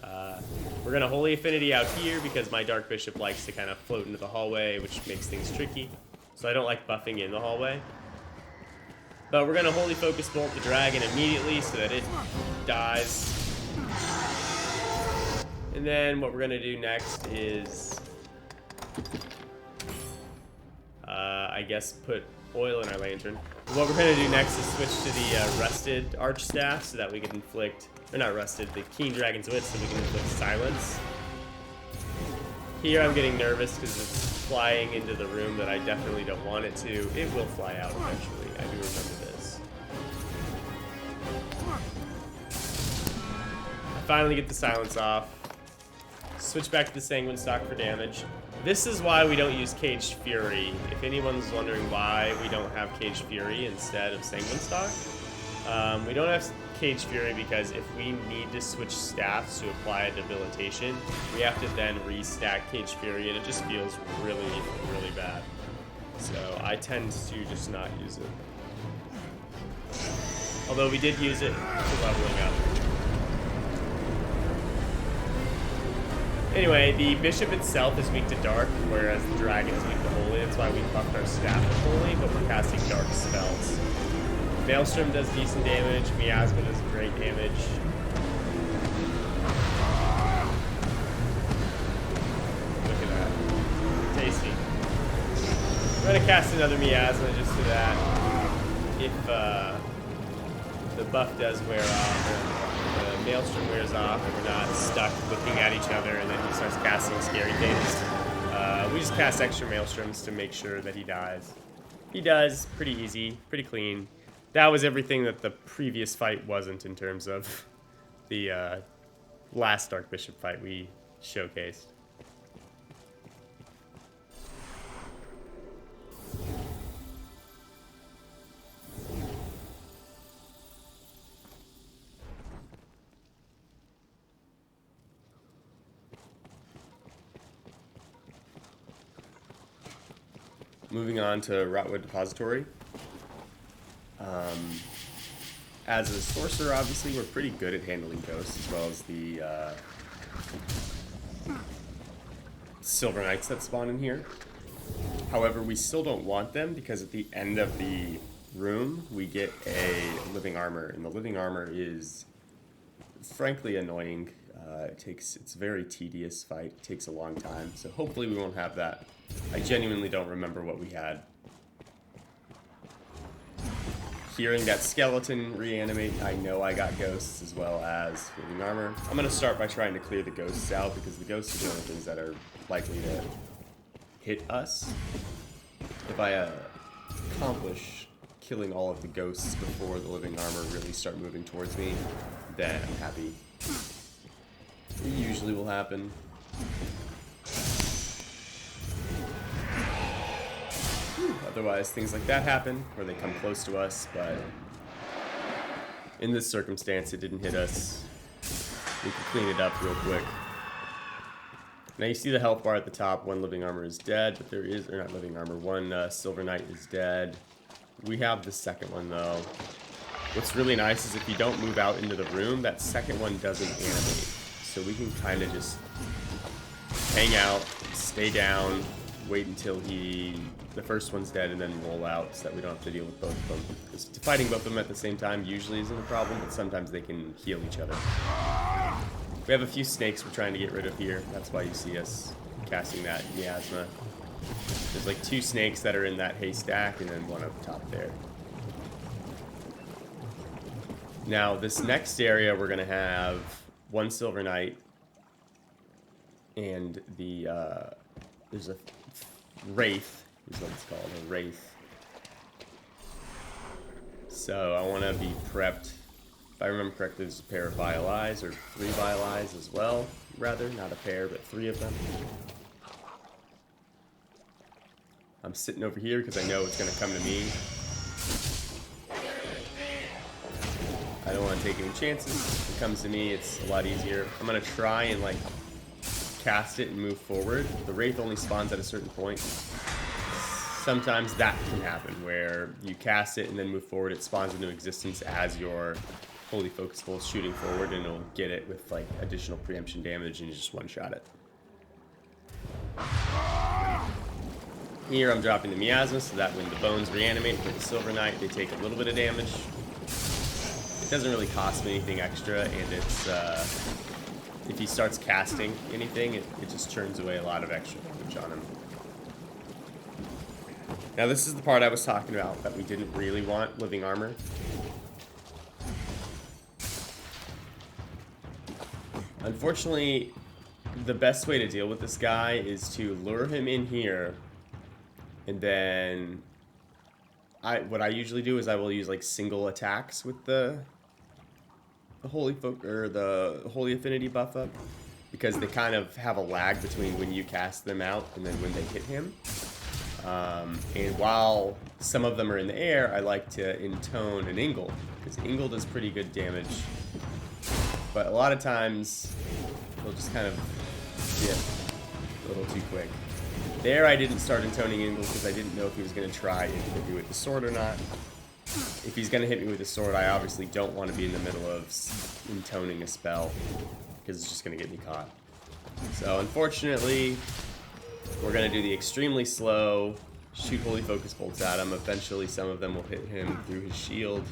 We're going to Holy Affinity out here because my Dark Bishop likes to kind of float into the hallway, which makes things tricky. So I don't like buffing in the hallway. But we're going to Holy Focus Bolt the dragon immediately so that it dies. And then what we're going to do next is, I guess, put oil in our lantern. What we're going to do next is switch to the Rusted Archstaff so that we can inflict, or not Rusted, the Keen Dragon's Wit so we can inflict Silence. Here I'm getting nervous because it's flying into the room that I definitely don't want it to. It will fly out eventually, I do remember this. I finally get the Silence off. Switch back to the Sanguine Stalk for damage. This is why we don't use Caged Fury. If anyone's wondering why we don't have Caged Fury instead of Sanguine Stalk, we don't have Caged Fury because if we need to switch staffs to apply a debilitation, we have to then restack Caged Fury, and it just feels really, really bad. So I tend to just not use it. Although we did use it for leveling up. Anyway, the Bishop itself is weak to Dark, whereas the Dragon is weak to Holy. That's why we buffed our staff with Holy, but we're casting Dark spells. Maelstrom does decent damage. Miasma does great damage. Look at that. Tasty. We're going to cast another Miasma just so that if the buff does wear off, the Maelstrom wears off, and we're not stuck looking at each other and then he starts casting scary things. We just cast extra Maelstroms to make sure that he dies. He does. Pretty easy. Pretty clean. That was everything that the previous fight wasn't in terms of the last Dark Bishop fight we showcased. Moving on to Rotwood Depository. As a sorcerer, obviously, we're pretty good at handling ghosts, as well as the Silver Knights that spawn in here. However, we still don't want them because at the end of the room, we get a living armor, and the living armor is frankly annoying. It's a very tedious fight. It takes a long time, so hopefully we won't have that. I genuinely don't remember what we had. Hearing that skeleton reanimate, I know I got ghosts as well as living armor. I'm going to start by trying to clear the ghosts out because the ghosts are the only things that are likely to hit us. If I accomplish killing all of the ghosts before the living armor really start moving towards me, then I'm happy. It usually will happen. Otherwise, things like that happen, where they come close to us, but in this circumstance, it didn't hit us. We can clean it up real quick. Now you see the health bar at the top. One living armor is dead, but there is, or not living armor, one Silver Knight is dead. We have the second one, though. What's really nice is if you don't move out into the room, that second one doesn't animate. So we can kind of just hang out, stay down, wait until the first one's dead, and then roll out so that we don't have to deal with both of them. Because fighting both of them at the same time usually isn't a problem, but sometimes they can heal each other. We have a few snakes we're trying to get rid of here. That's why you see us casting that Miasma. There's like 2 snakes that are in that haystack, and then one up top there. Now, this next area, we're going to have 1 Silver Knight, and there's a Wraith, is what it's called, a Wraith. So I want to be prepped. If I remember correctly, there's a pair of Vile Eyes, or 3 Vile Eyes as well, rather. Not a pair, but 3 of them. I'm sitting over here because I know it's going to come to me. I don't want to take any chances. If it comes to me, it's a lot easier. I'm going to try and, like, cast it and move forward. The Wraith only spawns at a certain point. Sometimes that can happen, where you cast it and then move forward. It spawns into existence as your Holy Focus Bolt shooting forward, and it'll get it with, like, additional preemption damage, and you just one-shot it. Here I'm dropping the Miasma so that when the bones reanimate for the Silver Knight, they take a little bit of damage. It doesn't really cost me anything extra, and it's if he starts casting anything, it just churns away a lot of extra damage on him. Now this is the part I was talking about that we didn't really want living armor. Unfortunately, the best way to deal with this guy is to lure him in here, and then what I usually do is I will use like single attacks with the Holy Affinity buff up, because they kind of have a lag between when you cast them out and then when they hit him. And while some of them are in the air, I like to intone an Ingle, because Ingle does pretty good damage. But a lot of times, they'll just kind of dip a little too quick. There I didn't start intoning Ingle because I didn't know if he was going to try and hit me with the sword or not. If he's going to hit me with the sword, I obviously don't want to be in the middle of intoning a spell, because it's just going to get me caught. So unfortunately, we're going to do the extremely slow, shoot Holy Focus Bolts at him. Eventually some of them will hit him through his shield.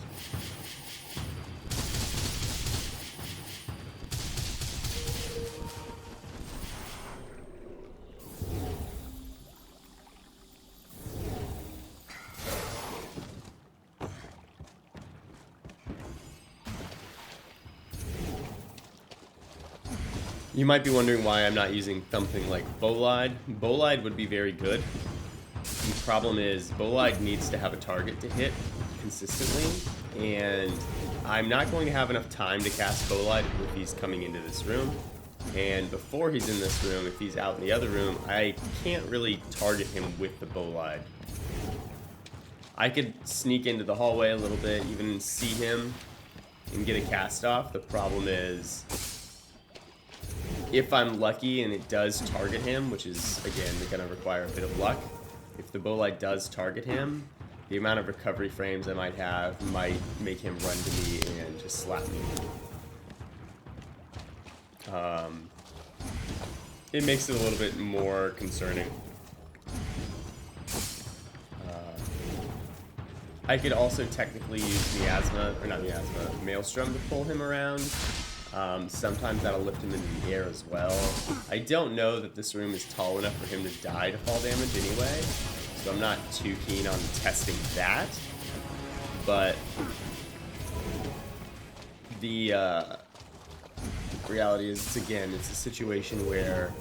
You might be wondering why I'm not using something like Bolide. Bolide would be very good. The problem is Bolide needs to have a target to hit consistently, and I'm not going to have enough time to cast Bolide if he's coming into this room. And before he's in this room, if he's out in the other room, I can't really target him with the Bolide. I could sneak into the hallway a little bit, even see him and get a cast off. The problem is, if I'm lucky and it does target him, which is, again, going to require a bit of luck, if the Bolide does target him, the amount of recovery frames I might have might make him run to me and just slap me. It makes it a little bit more concerning. I could also technically use Maelstrom to pull him around. Sometimes that'll lift him into the air as well. I don't know that this room is tall enough for him to die to fall damage anyway, so I'm not too keen on testing that. But the reality is, it's a situation where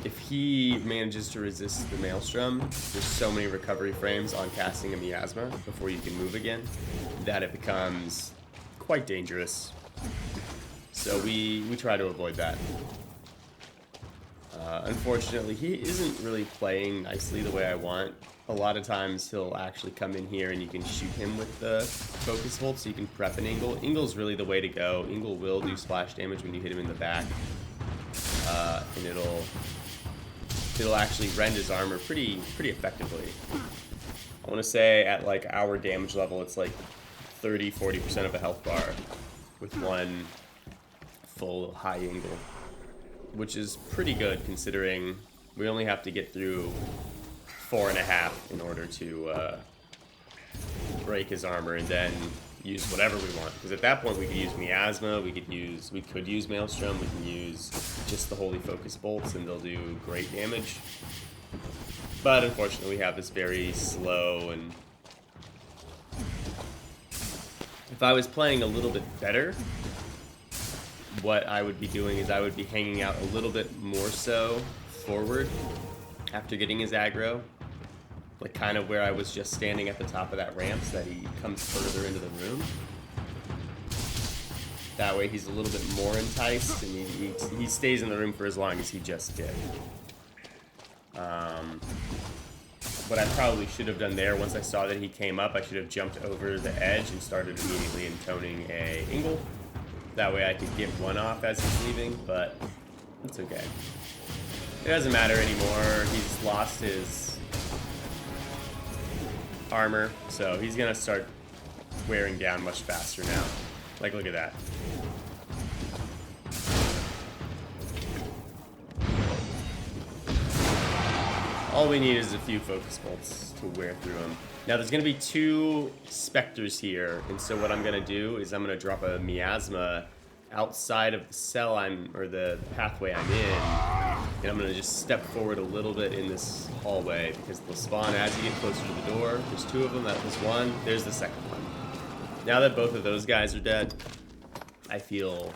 if he manages to resist the Maelstrom, there's so many recovery frames on casting a Miasma before you can move again that it becomes quite dangerous. So we try to avoid that. Unfortunately, he isn't really playing nicely the way I want. A lot of times he'll actually come in here and you can shoot him with the Focus Bolt so you can prep an Ingle. Ingle's really the way to go. Ingle will do splash damage when you hit him in the back. And it'll actually rend his armor pretty effectively. I want to say at like our damage level, it's like 30-40% of a health bar with one full high Ingle, which is pretty good considering we only have to get through 4.5 in order to break his armor and then use whatever we want. Because at that point we could use Miasma, we could use Maelstrom, we can use just the Holy Focus Bolts and they'll do great damage. But unfortunately we have this very slow, and if I was playing a little bit better, what I would be doing is I would be hanging out a little bit more so forward after getting his aggro, like kind of where I was just standing at the top of that ramp so that he comes further into the room. That way he's a little bit more enticed and he stays in the room for as long as he just did. What I probably should have done there, once I saw that he came up, I should have jumped over the edge and started immediately intoning a Ingle. That way I could get one off as he's leaving, but it's okay. It doesn't matter anymore. He's lost his armor, so he's gonna start wearing down much faster now. Like, look at that. All we need is a few focus bolts to wear through them. Now there's going to be 2 specters here, and so what I'm going to do is I'm going to drop a miasma outside of the cell or the pathway I'm in, and I'm going to just step forward a little bit in this hallway because they'll spawn as you get closer to the door. There's 2 of them. That was 1. There's the second one. Now that both of those guys are dead, I feel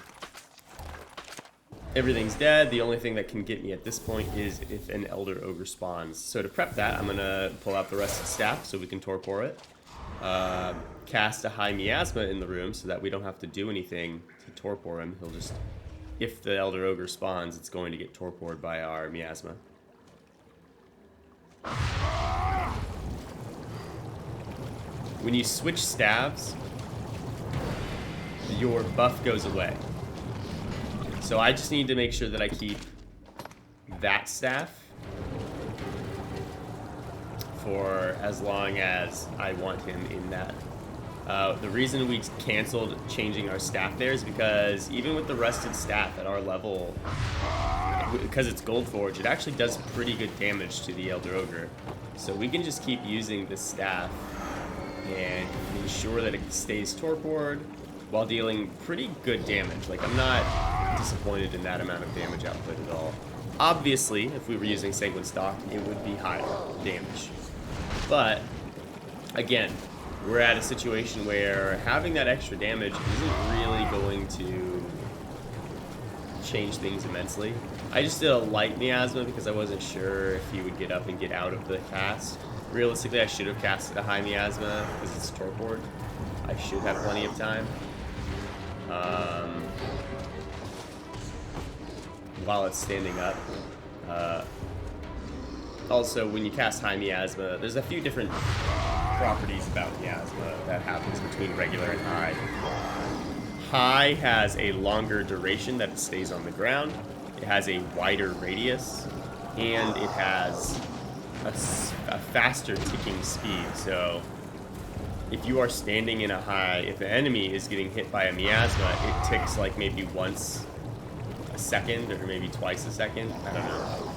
everything's dead. The only thing that can get me at this point is if an Elder Ogre spawns. So to prep that, I'm going to pull out the Rusted Staff so we can torpor it. Cast a high miasma in the room so that we don't have to do anything to torpor him. He'll just, if the Elder Ogre spawns, it's going to get torpored by our miasma. When you switch staves, your buff goes away. So I just need to make sure that I keep that staff for as long as I want him in that. The reason we canceled changing our staff there is because even with the Rusted Staff at our level, because it's Gold Forge, it actually does pretty good damage to the Elder Ogre. So we can just keep using this staff and ensure that it stays torpored while dealing pretty good damage. Like, I'm not disappointed in that amount of damage output at all. Obviously, if we were using Sanguine Stalk, it would be higher damage. But, again, we're at a situation where having that extra damage isn't really going to change things immensely. I just did a light miasma because I wasn't sure if he would get up and get out of the cast. Realistically, I should have casted a high miasma because it's torpored. I should have plenty of time. While it's standing up. Also, when you cast high miasma, there's a few different properties about miasma that happens between regular and high. High has a longer duration that it stays on the ground. It has a wider radius, and it has a faster ticking speed. So if you are standing in a high, if the enemy is getting hit by a miasma, it ticks like maybe once a second or maybe twice a second. I don't know.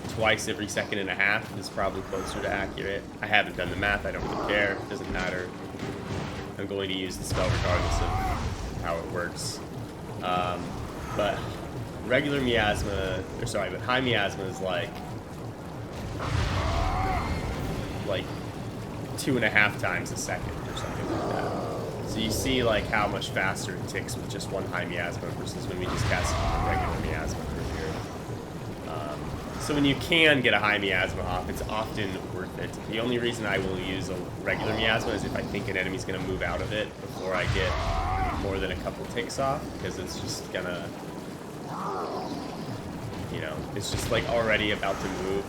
Twice every second and a half is probably closer to accurate. I haven't done the math. I don't really care. It doesn't matter. I'm going to use the spell regardless of how it works. But regular miasma, or sorry, but high miasma is like 2.5 times a second or something like that. So you see like how much faster it ticks with just one high miasma versus when we just cast a regular miasma for here. So when you can get a high miasma off, it's often worth it. The only reason I will use a regular miasma is if I think an enemy's going to move out of it before I get more than a couple ticks off, because it's just gonna, you know, it's just like already about to move.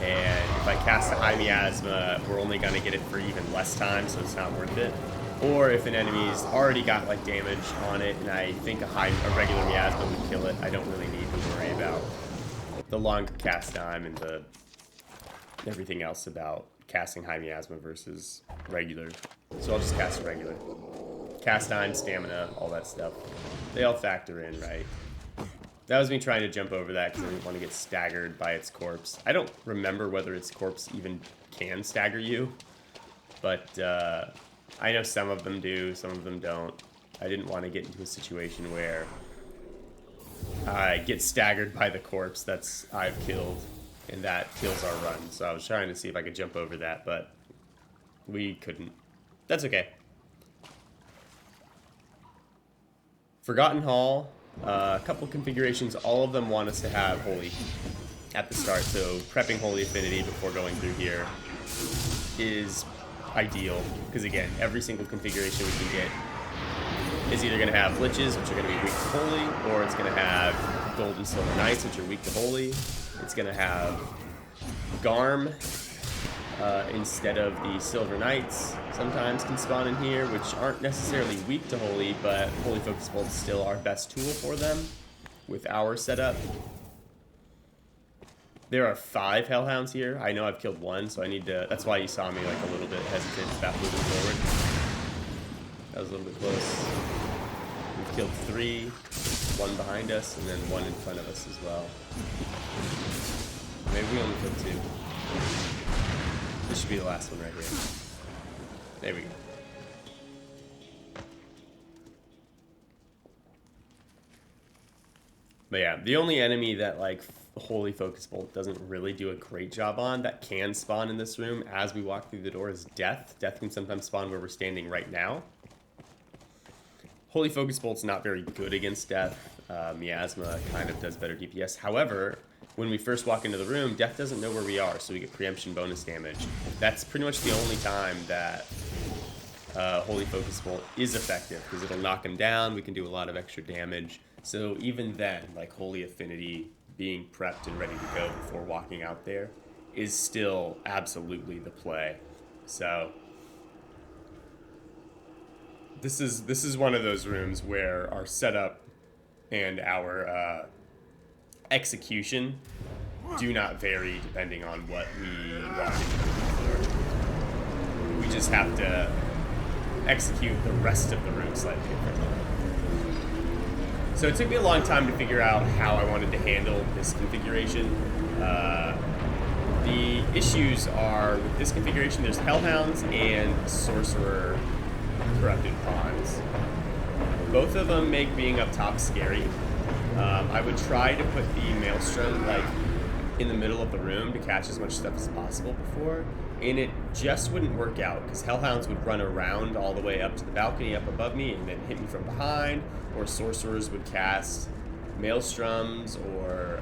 And if I cast a high miasma, we're only going to get it for even less time, so it's not worth it. Or if an enemy's already got like damage on it, and I think a regular miasma would kill it, I don't really need to worry about the long cast time and the everything else about casting high miasma versus regular. So I'll just cast a regular. Cast time, stamina, all that stuff. They all factor in, right? That was me trying to jump over that because I didn't want to get staggered by its corpse. I don't remember whether its corpse even can stagger you, but I know some of them do, some of them don't. I didn't want to get into a situation where I get staggered by the corpse that's I've killed, and that kills our run. So I was trying to see if I could jump over that, but we couldn't. That's okay. Forgotten Hall. A couple configurations, all of them want us to have Holy at the start, so prepping Holy Affinity before going through here is ideal, because again, every single configuration we can get is either going to have Liches, which are going to be weak to Holy, or it's going to have Gold and Silver Knights, which are weak to Holy. It's going to have Garm instead of the Silver Knights sometimes can spawn in here, which aren't necessarily weak to Holy, but Holy Focus Bolt is still our best tool for them with our setup. There are 5 Hellhounds here. I know I've killed 1, so I need to... That's why you saw me like a little bit hesitant about moving forward. That was a little bit close. We've killed 3, 1 behind us, and then 1 in front of us as well. Maybe we only put 2. This should be the last one right here. There we go. But yeah, the only enemy that like Holy Focus Bolt doesn't really do a great job on that can spawn in this room as we walk through the door is Death. Death can sometimes spawn where we're standing right now. Holy Focus Bolt's not very good against Death. Miasma kind of does better DPS. However, when we first walk into the room, Death doesn't know where we are, so we get preemption bonus damage. That's pretty much the only time that Holy Focus Bolt is effective, because it'll knock him down, we can do a lot of extra damage. So even then, like Holy Affinity being prepped and ready to go before walking out there is still absolutely the play. So this is one of those rooms where our setup and our execution do not vary depending on what we walk into. We just have to execute the rest of the room slightly differently. So it took me a long time to figure out how I wanted to handle this configuration. The issues are, with this configuration, there's Hellhounds and Sorcerer Corrupted Pawns. Both of them make being up top scary. I would try to put the Maelstrom like in the middle of the room to catch as much stuff as possible before, and it just wouldn't work out because Hellhounds would run around all the way up to the balcony up above me and then hit me from behind, or Sorcerers would cast Maelstroms, or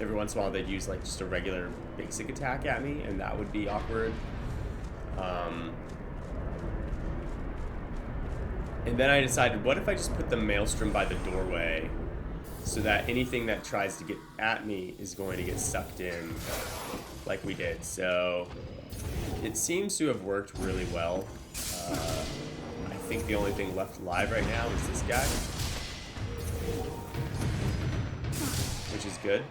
every once in a while they'd use like just a regular basic attack at me, and that would be awkward. And then I decided, what if I just put the Maelstrom by the doorway so that anything that tries to get at me is going to get sucked in like we did. So it seems to have worked really well. I think the only thing left alive right now is this guy, which is good.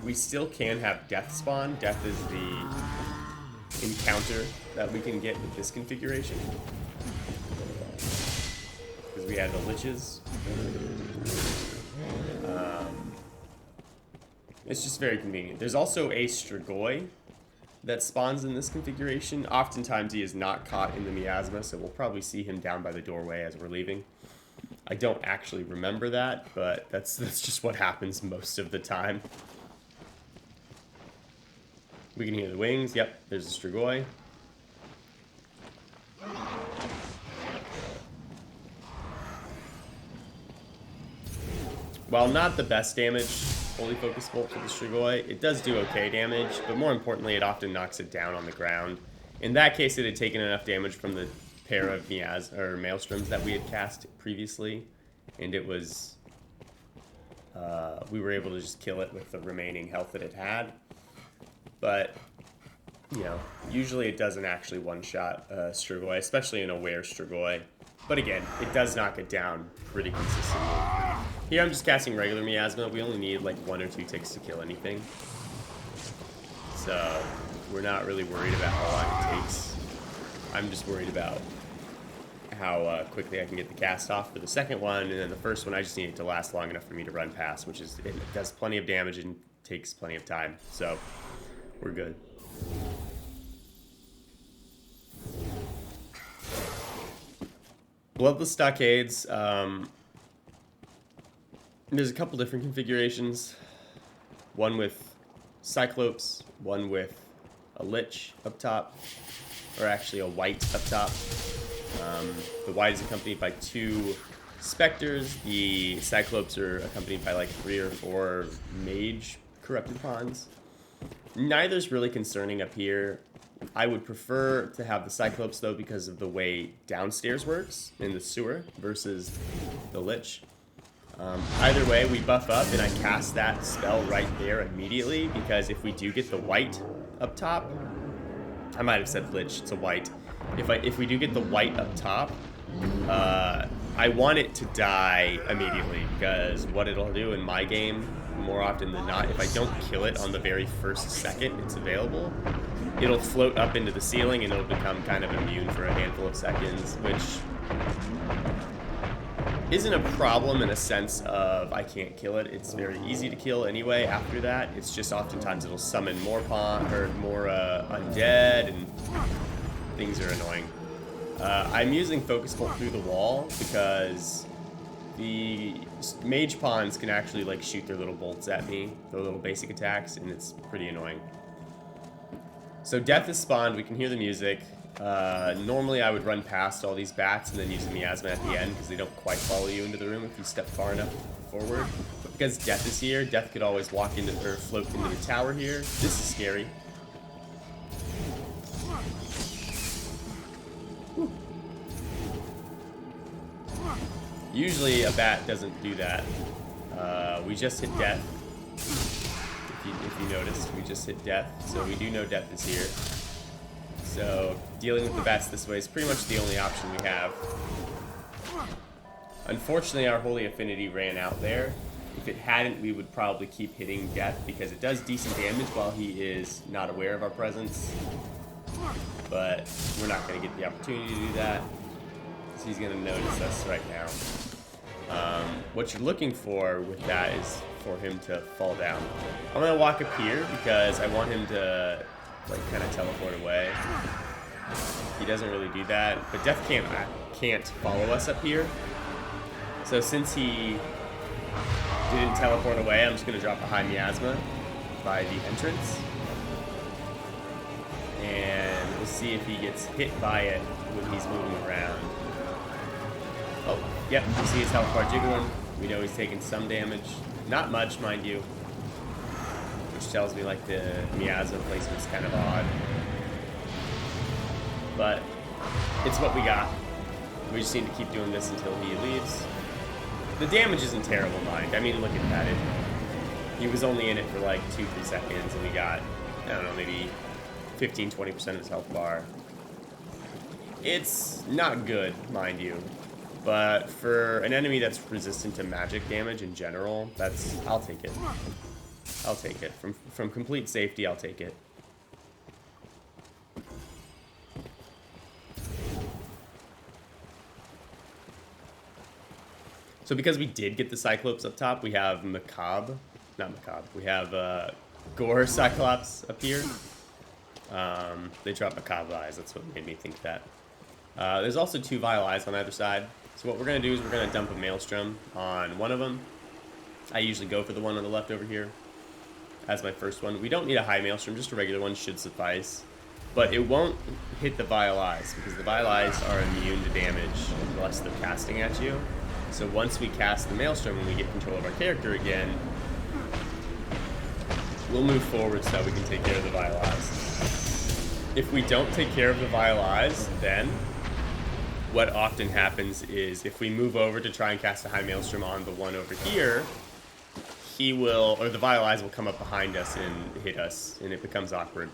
We still can have Death spawn. Death is the encounter that we can get with this configuration, because we have the Liches. It's just very convenient. There's also a Strigoi that spawns in this configuration. Oftentimes he is not caught in the Miasma, so we'll probably see him down by the doorway as we're leaving. I don't actually remember that, but that's just what happens most of the time. We can hear the wings. Yep, there's a Strigoi. While not the best damage, Holy Focus Bolt to the Strigoi, it does do okay damage, but more importantly, it often knocks it down on the ground. In that case, it had taken enough damage from the pair of Maelstroms that we had cast previously, and it was, we were able to just kill it with the remaining health that it had. But, you know, usually it doesn't actually one-shot Strigoi, especially an aware Strigoi. But again, it does knock it down pretty consistently. Here I'm just casting regular Miasma. We only need like 1 or 2 ticks to kill anything. So we're not really worried about how long it takes. I'm just worried about how quickly I can get the cast off for the second one, and then the first one I just need it to last long enough for me to run past, which is, it does plenty of damage and takes plenty of time. So we're good. Bloodless Stockades. There's a couple different configurations. One with Cyclops, one with a Lich up top, or actually a White up top. The White is accompanied by 2 Spectres. The Cyclops are accompanied by like 3 or 4 Mage Corrupted Pawns. Neither's really concerning up here. I would prefer to have the Cyclops though, because of the way downstairs works in the sewer versus the Lich. Either way, we buff up and I cast that spell right there immediately, because if we do get the White up top, I might have said Lich, it's a White. If we do get the White up top, I want it to die immediately, because what it'll do in my game, more often than not, if I don't kill it on the very first second it's available, it'll float up into the ceiling and it'll become kind of immune for a handful of seconds, which isn't a problem in a sense of I can't kill it. It's very easy to kill anyway after that. It's just oftentimes it'll summon more undead, and things are annoying. I'm using Focus Bolt through the wall because the mage pawns can actually like shoot their little bolts at me, their little basic attacks, and it's pretty annoying. So death is spawned, we can hear the music. Normally I would run past all these bats and then use the Miasma at the end because they don't quite follow you into the room if you step far enough forward. But because death is here, death could always walk into or float into the tower here. This is scary. Whew. Usually a bat doesn't do that. We just hit death. If you noticed, we just hit death, so we do know death is here. So dealing with the bats this way is pretty much the only option we have. Unfortunately, our Holy Affinity ran out there. If it hadn't, we would probably keep hitting death because it does decent damage while he is not aware of our presence. But we're not going to get the opportunity to do that, because he's going to notice us right now. What you're looking for with that is for him to fall down. I'm going to walk up here because I want him to like kind of teleport away. He doesn't really do that, but death can't follow us up here. So since he didn't teleport away, I'm just going to drop a high Miasma by the entrance. And we'll see if he gets hit by it when he's moving around. Oh, yep, you see his health bar jiggling. We know he's taking some damage. Not much, mind you. Which tells me like the Miasma placement's kind of odd. But it's what we got. We just need to keep doing this until he leaves. The damage isn't terrible, mind. I mean, look at that. He was only in it for like 2-3 seconds, and we got, I don't know, maybe 15-20% of his health bar. It's not good, mind you. But for an enemy that's resistant to magic damage in general, I'll take it. I'll take it. From complete safety, I'll take it. So because we did get the Cyclops up top, we have we have Gore Cyclops up here. They drop Macabre eyes, that's what made me think that. There's also 2 Vile Eyes on either side. So what we're going to do is we're going to dump a Maelstrom on one of them. I usually go for the one on the left over here as my first one. We don't need a high Maelstrom, just a regular one should suffice. But it won't hit the Vile Eyes, because the Vile Eyes are immune to damage unless they're casting at you. So once we cast the Maelstrom and we get control of our character again, we'll move forward so that we can take care of the Vile Eyes. If we don't take care of the Vile Eyes, then what often happens is if we move over to try and cast a high Maelstrom on the one over here, the Vile Eyes will come up behind us and hit us, and it becomes awkward.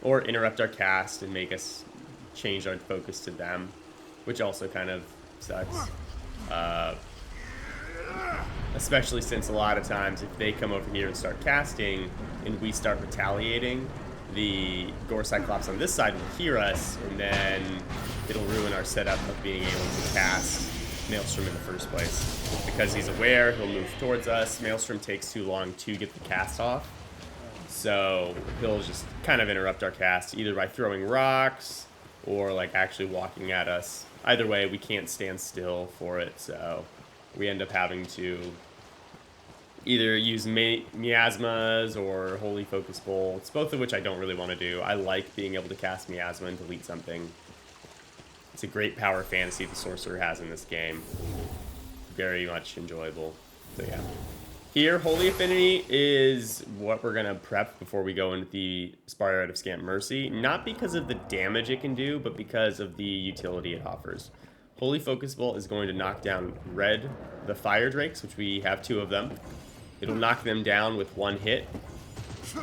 Or interrupt our cast and make us change our focus to them, which also kind of sucks. Especially since a lot of times if they come over here and start casting and we start retaliating, the Gore Cyclops on this side will hear us, and then it'll ruin our setup of being able to cast Maelstrom in the first place. Because he's aware, he'll move towards us. Maelstrom takes too long to get the cast off, so he'll just kind of interrupt our cast, either by throwing rocks or like actually walking at us. Either way, we can't stand still for it, so we end up having to either use Miasmas or Holy Focus Bolts, both of which I don't really want to do. I like being able to cast Miasma and delete something. It's a great power fantasy the Sorcerer has in this game. Very much enjoyable. So yeah. Here, Holy Affinity is what we're going to prep before we go into the Spire of Scant Mercy. Not because of the damage it can do, but because of the utility it offers. Holy Focus Bolt is going to knock down the Fire Drakes, which we have 2 of them. It'll knock them down with 1 hit.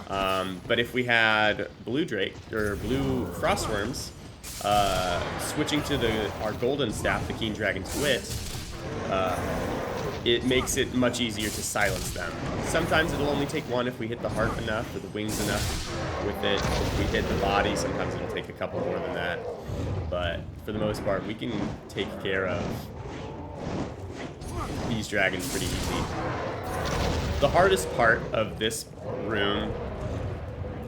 But if we had Blue Frostworms, switching to our Golden Staff, the Keen Dragon's Wit, it makes it much easier to silence them. Sometimes it'll only take 1 if we hit the heart enough or the wings enough with it. If we hit the body, sometimes it'll take a couple more than that. But for the most part, we can take care of these dragons pretty easy. The hardest part of this room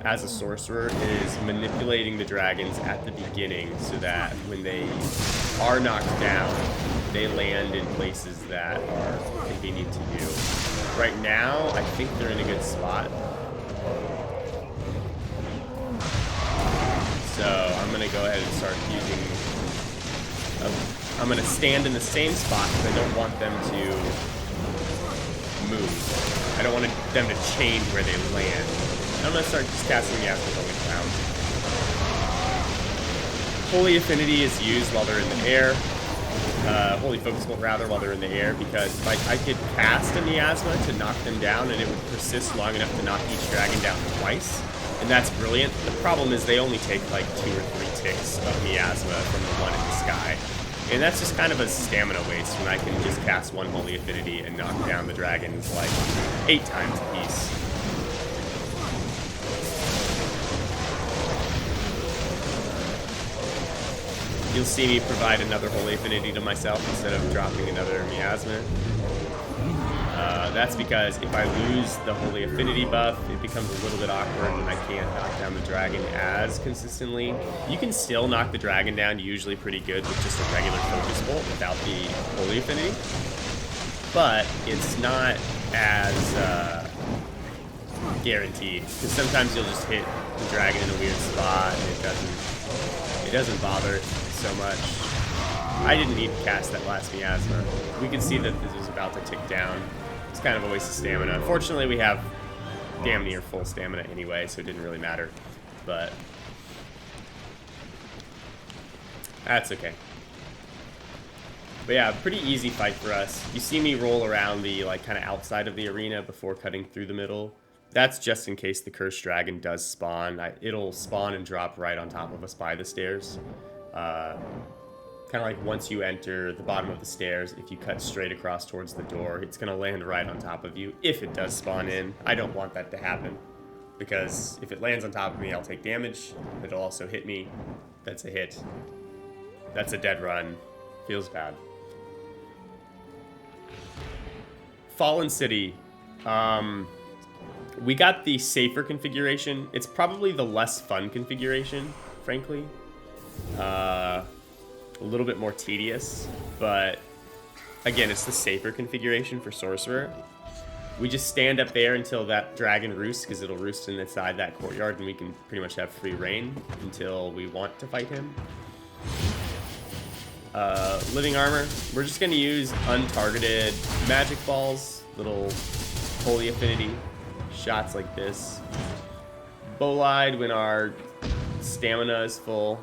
as a sorcerer is manipulating the dragons at the beginning so that when they are knocked down, they land in places that are convenient to you. Right now, I think they're in a good spot. So I'm going to go ahead and start using... I'm going to stand in the same spot because I don't want them to move. I don't want them to change where they land. I'm going to start just casting Miasma Holy Cloud. Holy Affinity is used while they're in the air. Holy Focus Bolt, rather, while they're in the air, because I could cast a Miasma to knock them down, and it would persist long enough to knock each dragon down twice. And that's brilliant. The problem is they only take like 2 or 3 ticks of Miasma from the one in the sky. And that's just kind of a stamina waste when I can just cast 1 Holy Affinity and knock down the dragons like 8 times a piece. You'll see me provide another Holy Affinity to myself instead of dropping another Miasma. That's because if I lose the Holy Affinity buff, it becomes a little bit awkward and I can't knock down the dragon as consistently. You can still knock the dragon down usually pretty good with just a regular Focus Bolt without the Holy Affinity. But it's not as guaranteed, because sometimes you'll just hit the dragon in a weird spot and it doesn't bother so much. I didn't need to cast that last Miasma. We could see that this was about to tick down. It's kind of a waste of stamina. Unfortunately, we have damn near full stamina anyway, so it didn't really matter. But that's okay. But yeah, pretty easy fight for us. You see me roll around the kind of outside of the arena before cutting through the middle. That's just in case the Cursed Dragon does spawn. It'll spawn and drop right on top of us by the stairs. Kind of like once you enter the bottom of the stairs, if you cut straight across towards the door, it's going to land right on top of you if it does spawn in. I don't want that to happen, because if it lands on top of me, I'll take damage. It'll also hit me. That's a hit. That's a dead run. Feels bad. Fallen City. We got the safer configuration. It's probably the less fun configuration, frankly. A little bit more tedious, but again, it's the safer configuration for Sorcerer. We just stand up there until that dragon roosts, because it'll roost inside that courtyard, and we can pretty much have free reign until we want to fight him. Living Armor. We're just going to use untargeted magic balls, little Holy Affinity shots like this. Bolide when our stamina is full.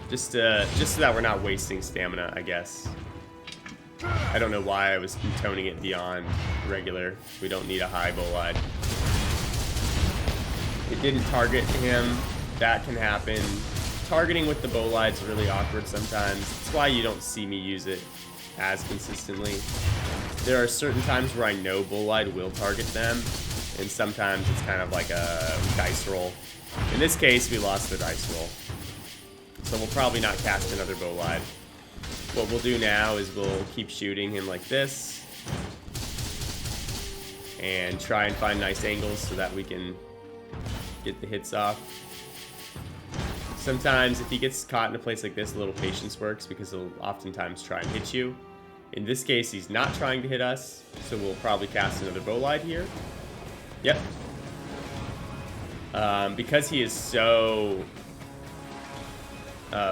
Just so that we're not wasting stamina, I guess. I don't know why I was toning it beyond regular. We don't need a high Bolide. It didn't target him. That can happen. Targeting with the Bolide's really awkward sometimes. That's why you don't see me use it as consistently. There are certain times where I know Bolide will target them, and sometimes it's kind of like a dice roll. In this case, we lost the dice roll. So we'll probably not cast another Bolide. What we'll do now is we'll keep shooting him like this. And try and find nice angles so that we can get the hits off. Sometimes if he gets caught in a place like this, a little patience works, because he'll oftentimes try and hit you. In this case, he's not trying to hit us, so we'll probably cast another Bolide here. Yep. Because he is so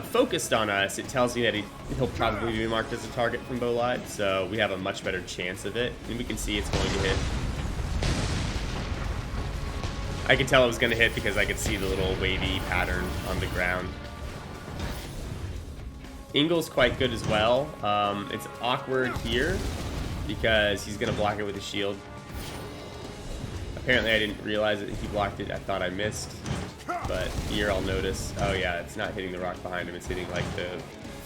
focused on us, it tells me that he'll probably be marked as a target from Bolide, so we have a much better chance of it, and we can see it's going to hit. I could tell it was going to hit because I could see the little wavy pattern on the ground. Ingle's quite good as well. It's awkward here because he's going to block it with a shield. Apparently I didn't realize that he blocked it. I thought I missed. But here I'll notice, oh yeah, it's not hitting the rock behind him, it's hitting like the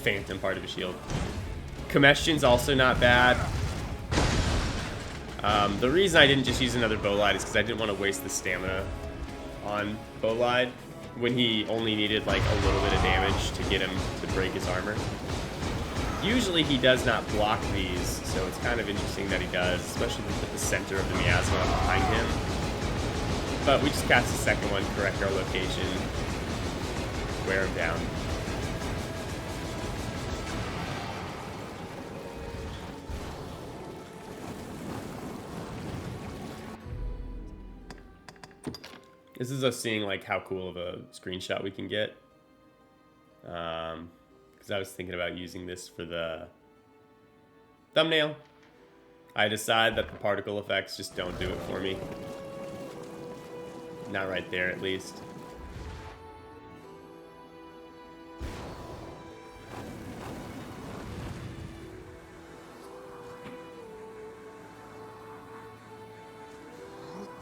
phantom part of the shield. Comestion's also not bad. The reason I didn't just use another Bolide is because I didn't want to waste the stamina on Bolide when he only needed like a little bit of damage to get him to break his armor. Usually he does not block these, so it's kind of interesting that he does, especially if we put the center of the Miasma behind him. But we just cast the second one, correct our location, wear him down. This is us seeing like how cool of a screenshot we can get. Because I was thinking about using this for the thumbnail. I decide that the particle effects just don't do it for me. Not right there, at least.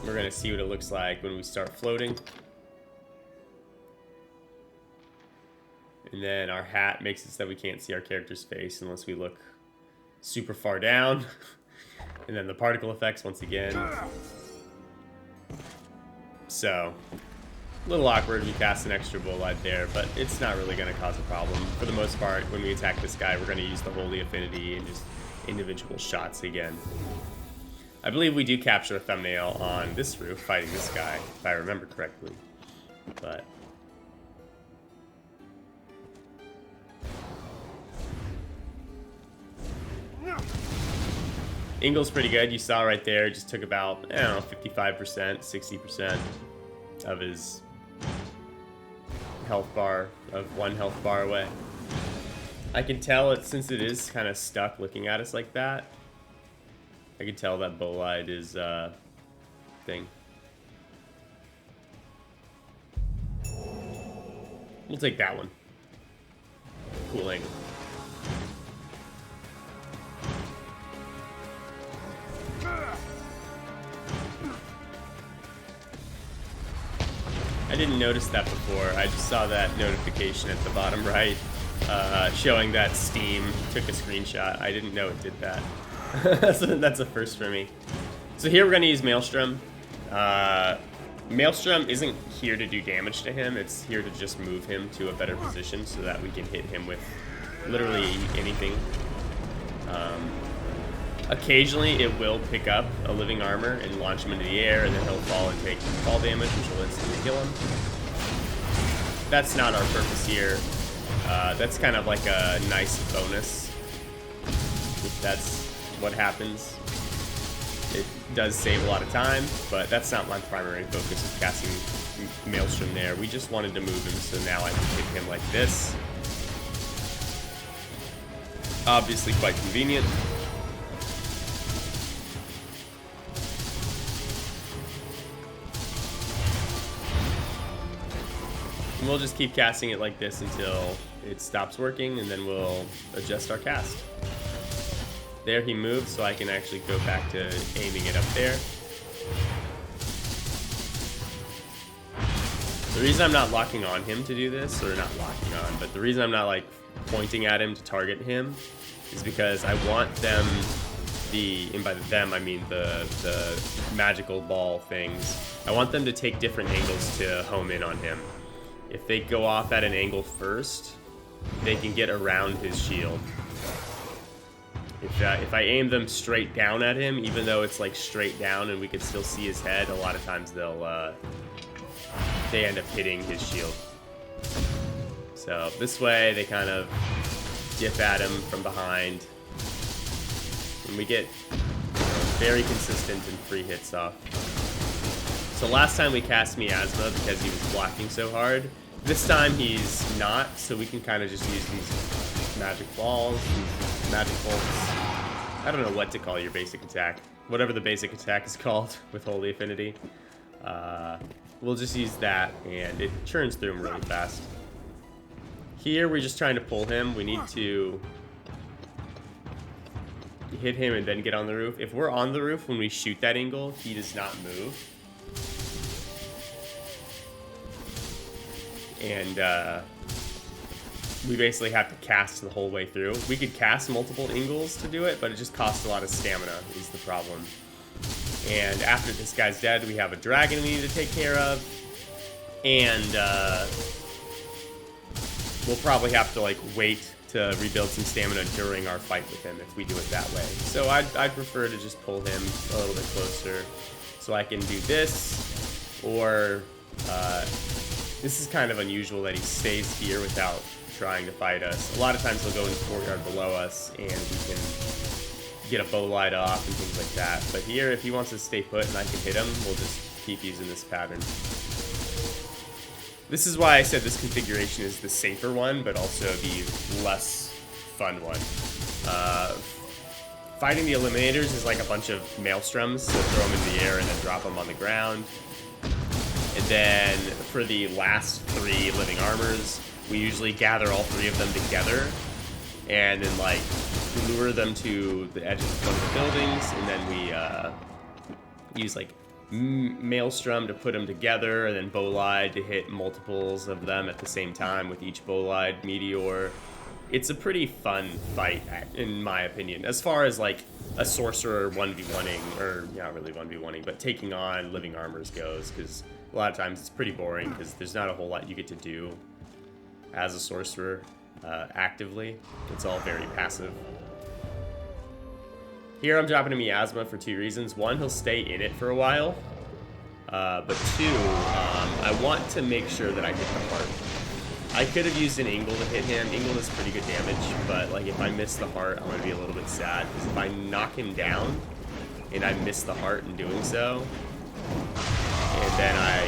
We're gonna see what it looks like when we start floating. And then our hat makes it so that we can't see our character's face unless we look super far down. And then the particle effects once again. So, a little awkward. We cast an extra Bolide there, but it's not really going to cause a problem. For the most part, when we attack this guy, we're going to use the Holy Affinity and just individual shots again. I believe we do capture a thumbnail on this roof fighting this guy, if I remember correctly. But Ingle's pretty good. You saw right there, just took about, I don't know, 55%, 60% of his health bar, of one health bar away. I can tell it, since it is kind of stuck looking at us like that, I can tell that Bolide is thing. We'll take that one. Cool angle. I didn't notice that before. I just saw that notification at the bottom right showing that Steam took a screenshot. I didn't know it did that. So that's a first for me. So here we're going to use Maelstrom. Maelstrom isn't here to do damage to him. It's here to just move him to a better position so that we can hit him with literally anything. Occasionally it will pick up a living armor and launch him into the air, and then he'll fall and take fall damage, which will instantly kill him. That's not our purpose here. That's kind of like a nice bonus, if that's what happens. It does save a lot of time, but that's not my primary focus of casting Maelstrom there. We just wanted to move him, so now I can hit him like this. Obviously quite convenient. And we'll just keep casting it like this until it stops working, and then we'll adjust our cast. There he moved, so I can actually go back to aiming it up there. The reason I'm not locking on him to do this, or not locking on, but the reason I'm not like pointing at him to target him is because I want them, and by them I mean the magical ball things, I want them to take different angles to home in on him. If they go off at an angle first, they can get around his shield. If I aim them straight down at him, even though it's like straight down and we can still see his head, a lot of times they end up hitting his shield. So this way they kind of dip at him from behind, and we get very consistent and free hits off. So last time we cast Miasma because he was blocking so hard. This time he's not, so we can kind of just use these magic balls, these magic bolts. I don't know what to call your basic attack. Whatever the basic attack is called with Holy Affinity. We'll just use that, and it churns through him really fast. Here we're just trying to pull him. We need to hit him and then get on the roof. If we're on the roof when we shoot that Ingle, he does not move. And we basically have to cast the whole way through. We could cast multiple Ingles to do it, but it just costs a lot of stamina is the problem. And after this guy's dead, we have a dragon we need to take care of. And we'll probably have to like wait to rebuild some stamina during our fight with him if we do it that way. So I'd prefer to just pull him a little bit closer so I can do this, or this is kind of unusual that he stays here without trying to fight us. A lot of times he'll go in the courtyard below us and we can get a Bolide off and things like that. But here, if he wants to stay put and I can hit him, we'll just keep using this pattern. This is why I said this configuration is the safer one, but also the less fun one. Fighting the Eliminators is like a bunch of Maelstroms, so throw them in the air and then drop them on the ground. And then for the last 3 living armors, we usually gather all 3 of them together and then like lure them to the edge of one of the buildings, and then we use like Maelstrom to put them together, and then Bolide to hit multiples of them at the same time with each Bolide meteor. It's a pretty fun fight, in my opinion, as far as like a sorcerer 1v1ing, or not really 1v1ing, but taking on living armors goes, because a lot of times it's pretty boring because there's not a whole lot you get to do as a sorcerer actively. It's all very passive. Here I'm dropping a Miasma for 2 reasons. 1, he'll stay in it for a while. But 2, I want to make sure that I hit the heart. I could have used an Ingle to hit him. Ingle does pretty good damage, but like if I miss the heart, I'm gonna be a little bit sad. Because if I knock him down and I miss the heart in doing so, and then I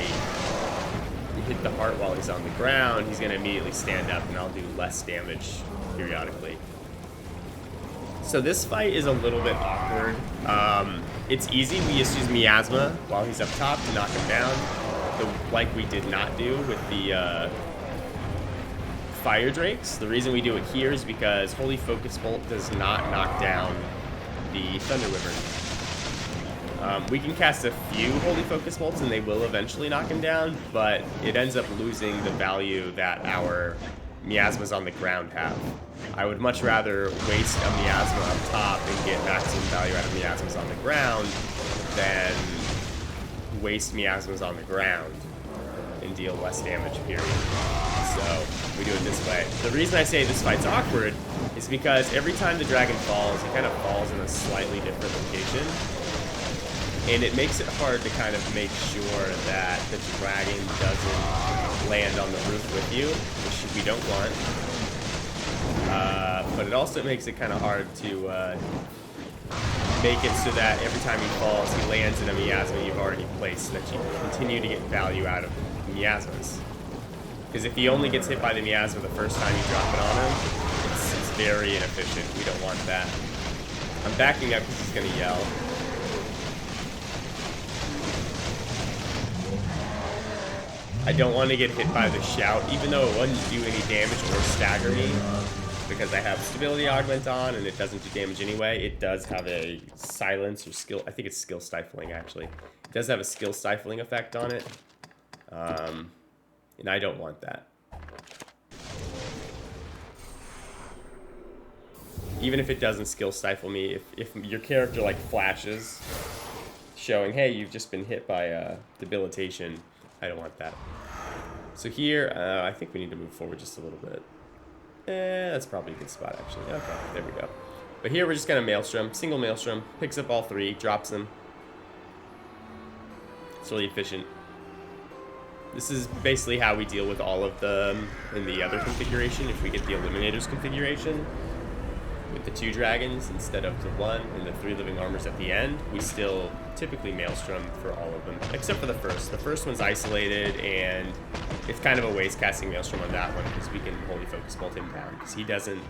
hit the heart while he's on the ground, he's gonna immediately stand up and I'll do less damage periodically. So this fight is a little bit awkward. It's easy. We just use Miasma while he's up top to knock him down, like we did not do with the Fire Drakes. The reason we do it here is because Holy Focus Bolt does not knock down the Thunder Wyvern. We can cast a few Holy Focus Bolts and they will eventually knock him down, but it ends up losing the value that our Miasmas on the ground have. I would much rather waste a Miasma up top and get maximum value out of Miasmas on the ground than waste Miasmas on the ground and deal less damage, period. So we do it this way. The reason I say this fight's awkward is because every time the dragon falls, he kind of falls in a slightly different location. And it makes it hard to kind of make sure that the dragon doesn't land on the roof with you, which we don't want. But it also makes it kind of hard to make it so that every time he falls, he lands in a Miasma you've already placed, so that you continue to get value out of Miasmas. Because if he only gets hit by the Miasma the first time you drop it on him, it's very inefficient. We don't want that. I'm backing up because he's going to yell. I don't want to get hit by the shout, even though it wouldn't do any damage or stagger me, because I have stability augment on and it doesn't do damage anyway. It does have a silence or skill, I think it's skill stifling actually. It does have a skill stifling effect on it, and I don't want that. Even if it doesn't skill stifle me, if your character like flashes, showing, hey, you've just been hit by debilitation, I don't want that. So here, I think we need to move forward just a little bit. That's probably a good spot, actually. Okay, there we go. But here we're just going to Maelstrom. Single Maelstrom. Picks up all 3. Drops them. It's really efficient. This is basically how we deal with all of them in the other configuration. If we get the Eliminators configuration with the 2 dragons instead of the 1 and the 3 living armors at the end, we still typically Maelstrom for all of them, except for the first. The first one's isolated, and it's kind of a waste casting Maelstrom on that one because we can Holy Focus Bolt him down. Because he doesn't,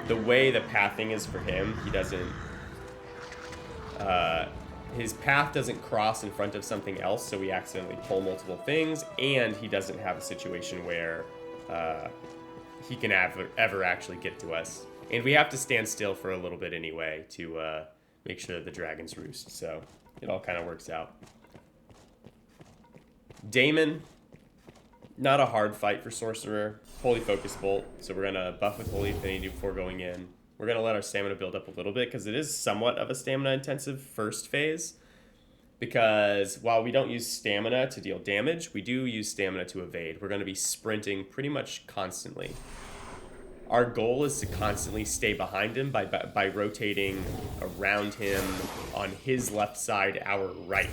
the way the pathing is for him, he doesn't, his path doesn't cross in front of something else, so we accidentally pull multiple things, and he doesn't have a situation where he can ever actually get to us. And we have to stand still for a little bit anyway to make sure that the dragons roost, so it all kind of works out. Daimon, not a hard fight for Sorcerer. Holy Focus Bolt, so we're going to buff with Holy Affinity before going in. We're going to let our stamina build up a little bit, because it is somewhat of a stamina-intensive first phase. Because while we don't use stamina to deal damage, we do use stamina to evade. We're going to be sprinting pretty much constantly. Our goal is to constantly stay behind him by rotating around him on his left side, our right.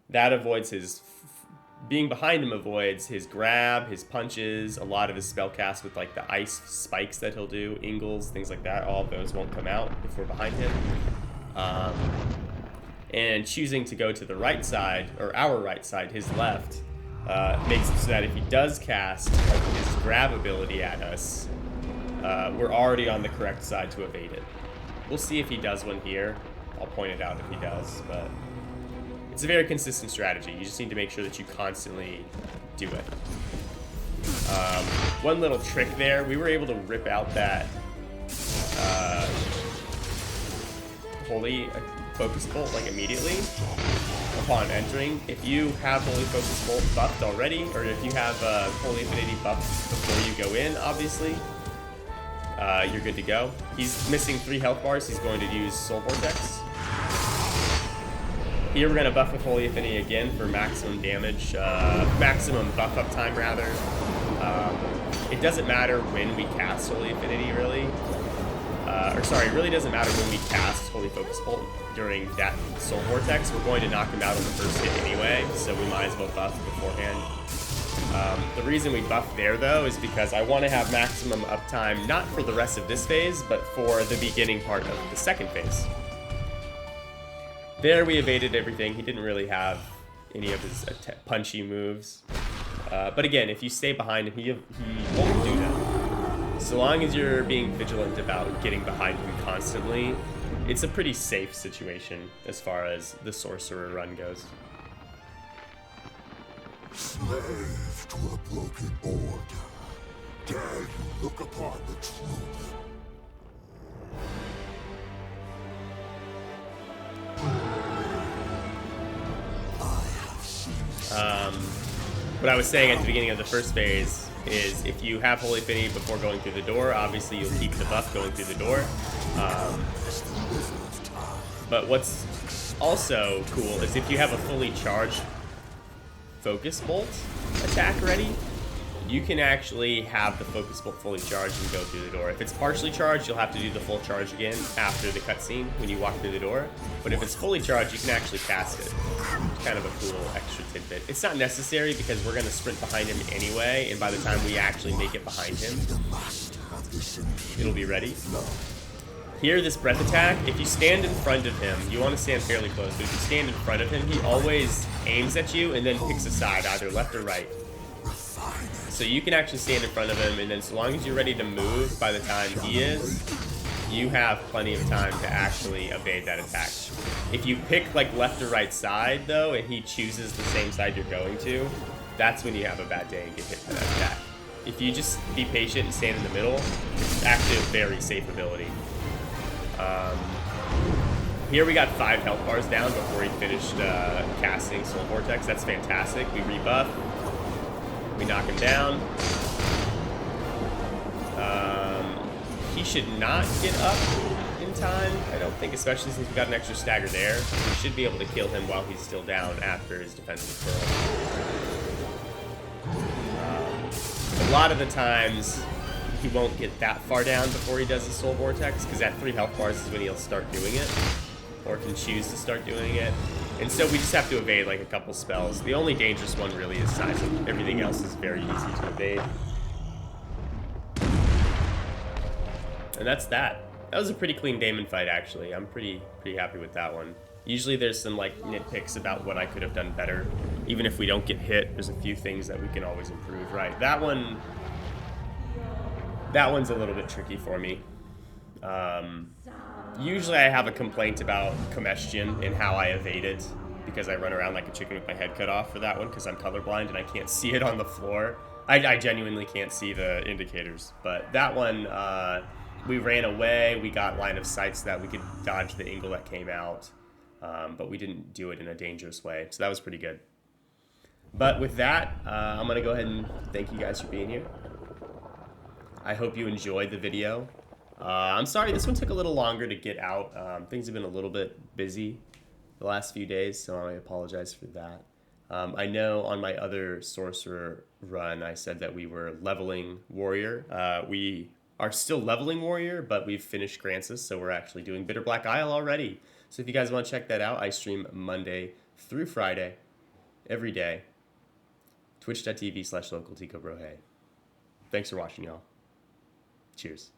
That avoids his... Being behind him avoids his grab, his punches, a lot of his spell casts with like the ice spikes that he'll do, Ingles, things like that. All of those won't come out if we're behind him. And choosing to go to the right side, or our right side, his left, makes it so that if he does cast his grab ability at us, we're already on the correct side to evade it. We'll see if he does one here. I'll point it out if he does, but it's a very consistent strategy. You just need to make sure that you constantly do it. One little trick there, we were able to rip out that Holy Focus Bolt like immediately upon entering. If you have Holy Focus Bolt buffed already, or if you have Holy Affinity buffed before you go in, obviously, you're good to go. He's missing 3 health bars. He's going to use Soul Vortex. Here we're going to buff with Holy Affinity again for maximum damage, maximum buff up time rather. It doesn't matter when we cast Holy Affinity really. It really doesn't matter when we cast Holy Focus Bolt during that Soul Vortex. We're going to knock him out on the first hit anyway, so we might as well buff beforehand. The reason we buff there though is because I want to have maximum uptime, not for the rest of this phase, but for the beginning part of the second phase. There we evaded everything. He didn't really have any of his punchy moves. But again, if you stay behind him, he won't do that. So long as you're being vigilant about getting behind him constantly, it's a pretty safe situation as far as the Sorcerer run goes. Slave to a broken order, dare you look upon the truth? What I was saying at the beginning of the first phase is if you have Holy Affinity before going through the door, obviously you'll keep the buff going through the door. But what's also cool is if you have a fully charged Focus Bolt attack ready, you can actually have the Focus Bolt fully charged and go through the door. If it's partially charged, you'll have to do the full charge again after the cutscene when you walk through the door. But if it's fully charged, you can actually cast it. It's kind of a cool extra tidbit. It's not necessary because we're going to sprint behind him anyway, and by the time we actually make it behind him, it'll be ready. Here, this breath attack, if you stand in front of him, you want to stand fairly close, but if you stand in front of him, he always aims at you and then picks a side, either left or right. So you can actually stand in front of him, and then so long as you're ready to move by the time he is, you have plenty of time to actually evade that attack. If you pick like left or right side though, and he chooses the same side you're going to, that's when you have a bad day and get hit by that attack. If you just be patient and stand in the middle, it's actually a very safe ability. Here we got 5 health bars down before he finished casting Soul Vortex. That's fantastic. We rebuff. We knock him down. He should not get up in time, I don't think, especially since we got an extra stagger there. We should be able to kill him while he's still down after his defensive curl. A lot of the times, he won't get that far down before he does the Soul Vortex, because at 3 health bars is when he'll start doing it, or can choose to start doing it. And so we just have to evade like a couple spells. The only dangerous one really is Sigils. Everything else is very easy to evade. And that's that. That was a pretty clean Daimon fight, actually. I'm pretty happy with that one. Usually there's some like nitpicks about what I could have done better. Even if we don't get hit, there's a few things that we can always improve, right? That one's a little bit tricky for me. Usually I have a complaint about Comestion and how I evade it, because I run around like a chicken with my head cut off for that one because I'm colorblind and I can't see it on the floor. I genuinely can't see the indicators. But that one, we ran away, we got line of sight so that we could dodge the Ingle that came out, but we didn't do it in a dangerous way, so that was pretty good. But with that, I'm going to go ahead and thank you guys for being here. I hope you enjoyed the video. I'm sorry, this one took a little longer to get out. Things have been a little bit busy the last few days, so I apologize for that. I know on my other Sorcerer run, I said that we were leveling Warrior. We are still leveling Warrior, but we've finished Grancis, so we're actually doing Bitterblack Isle already. So if you guys want to check that out, I stream Monday through Friday, every day. Twitch.tv/localticobrohey. Thanks for watching, y'all. Cheers.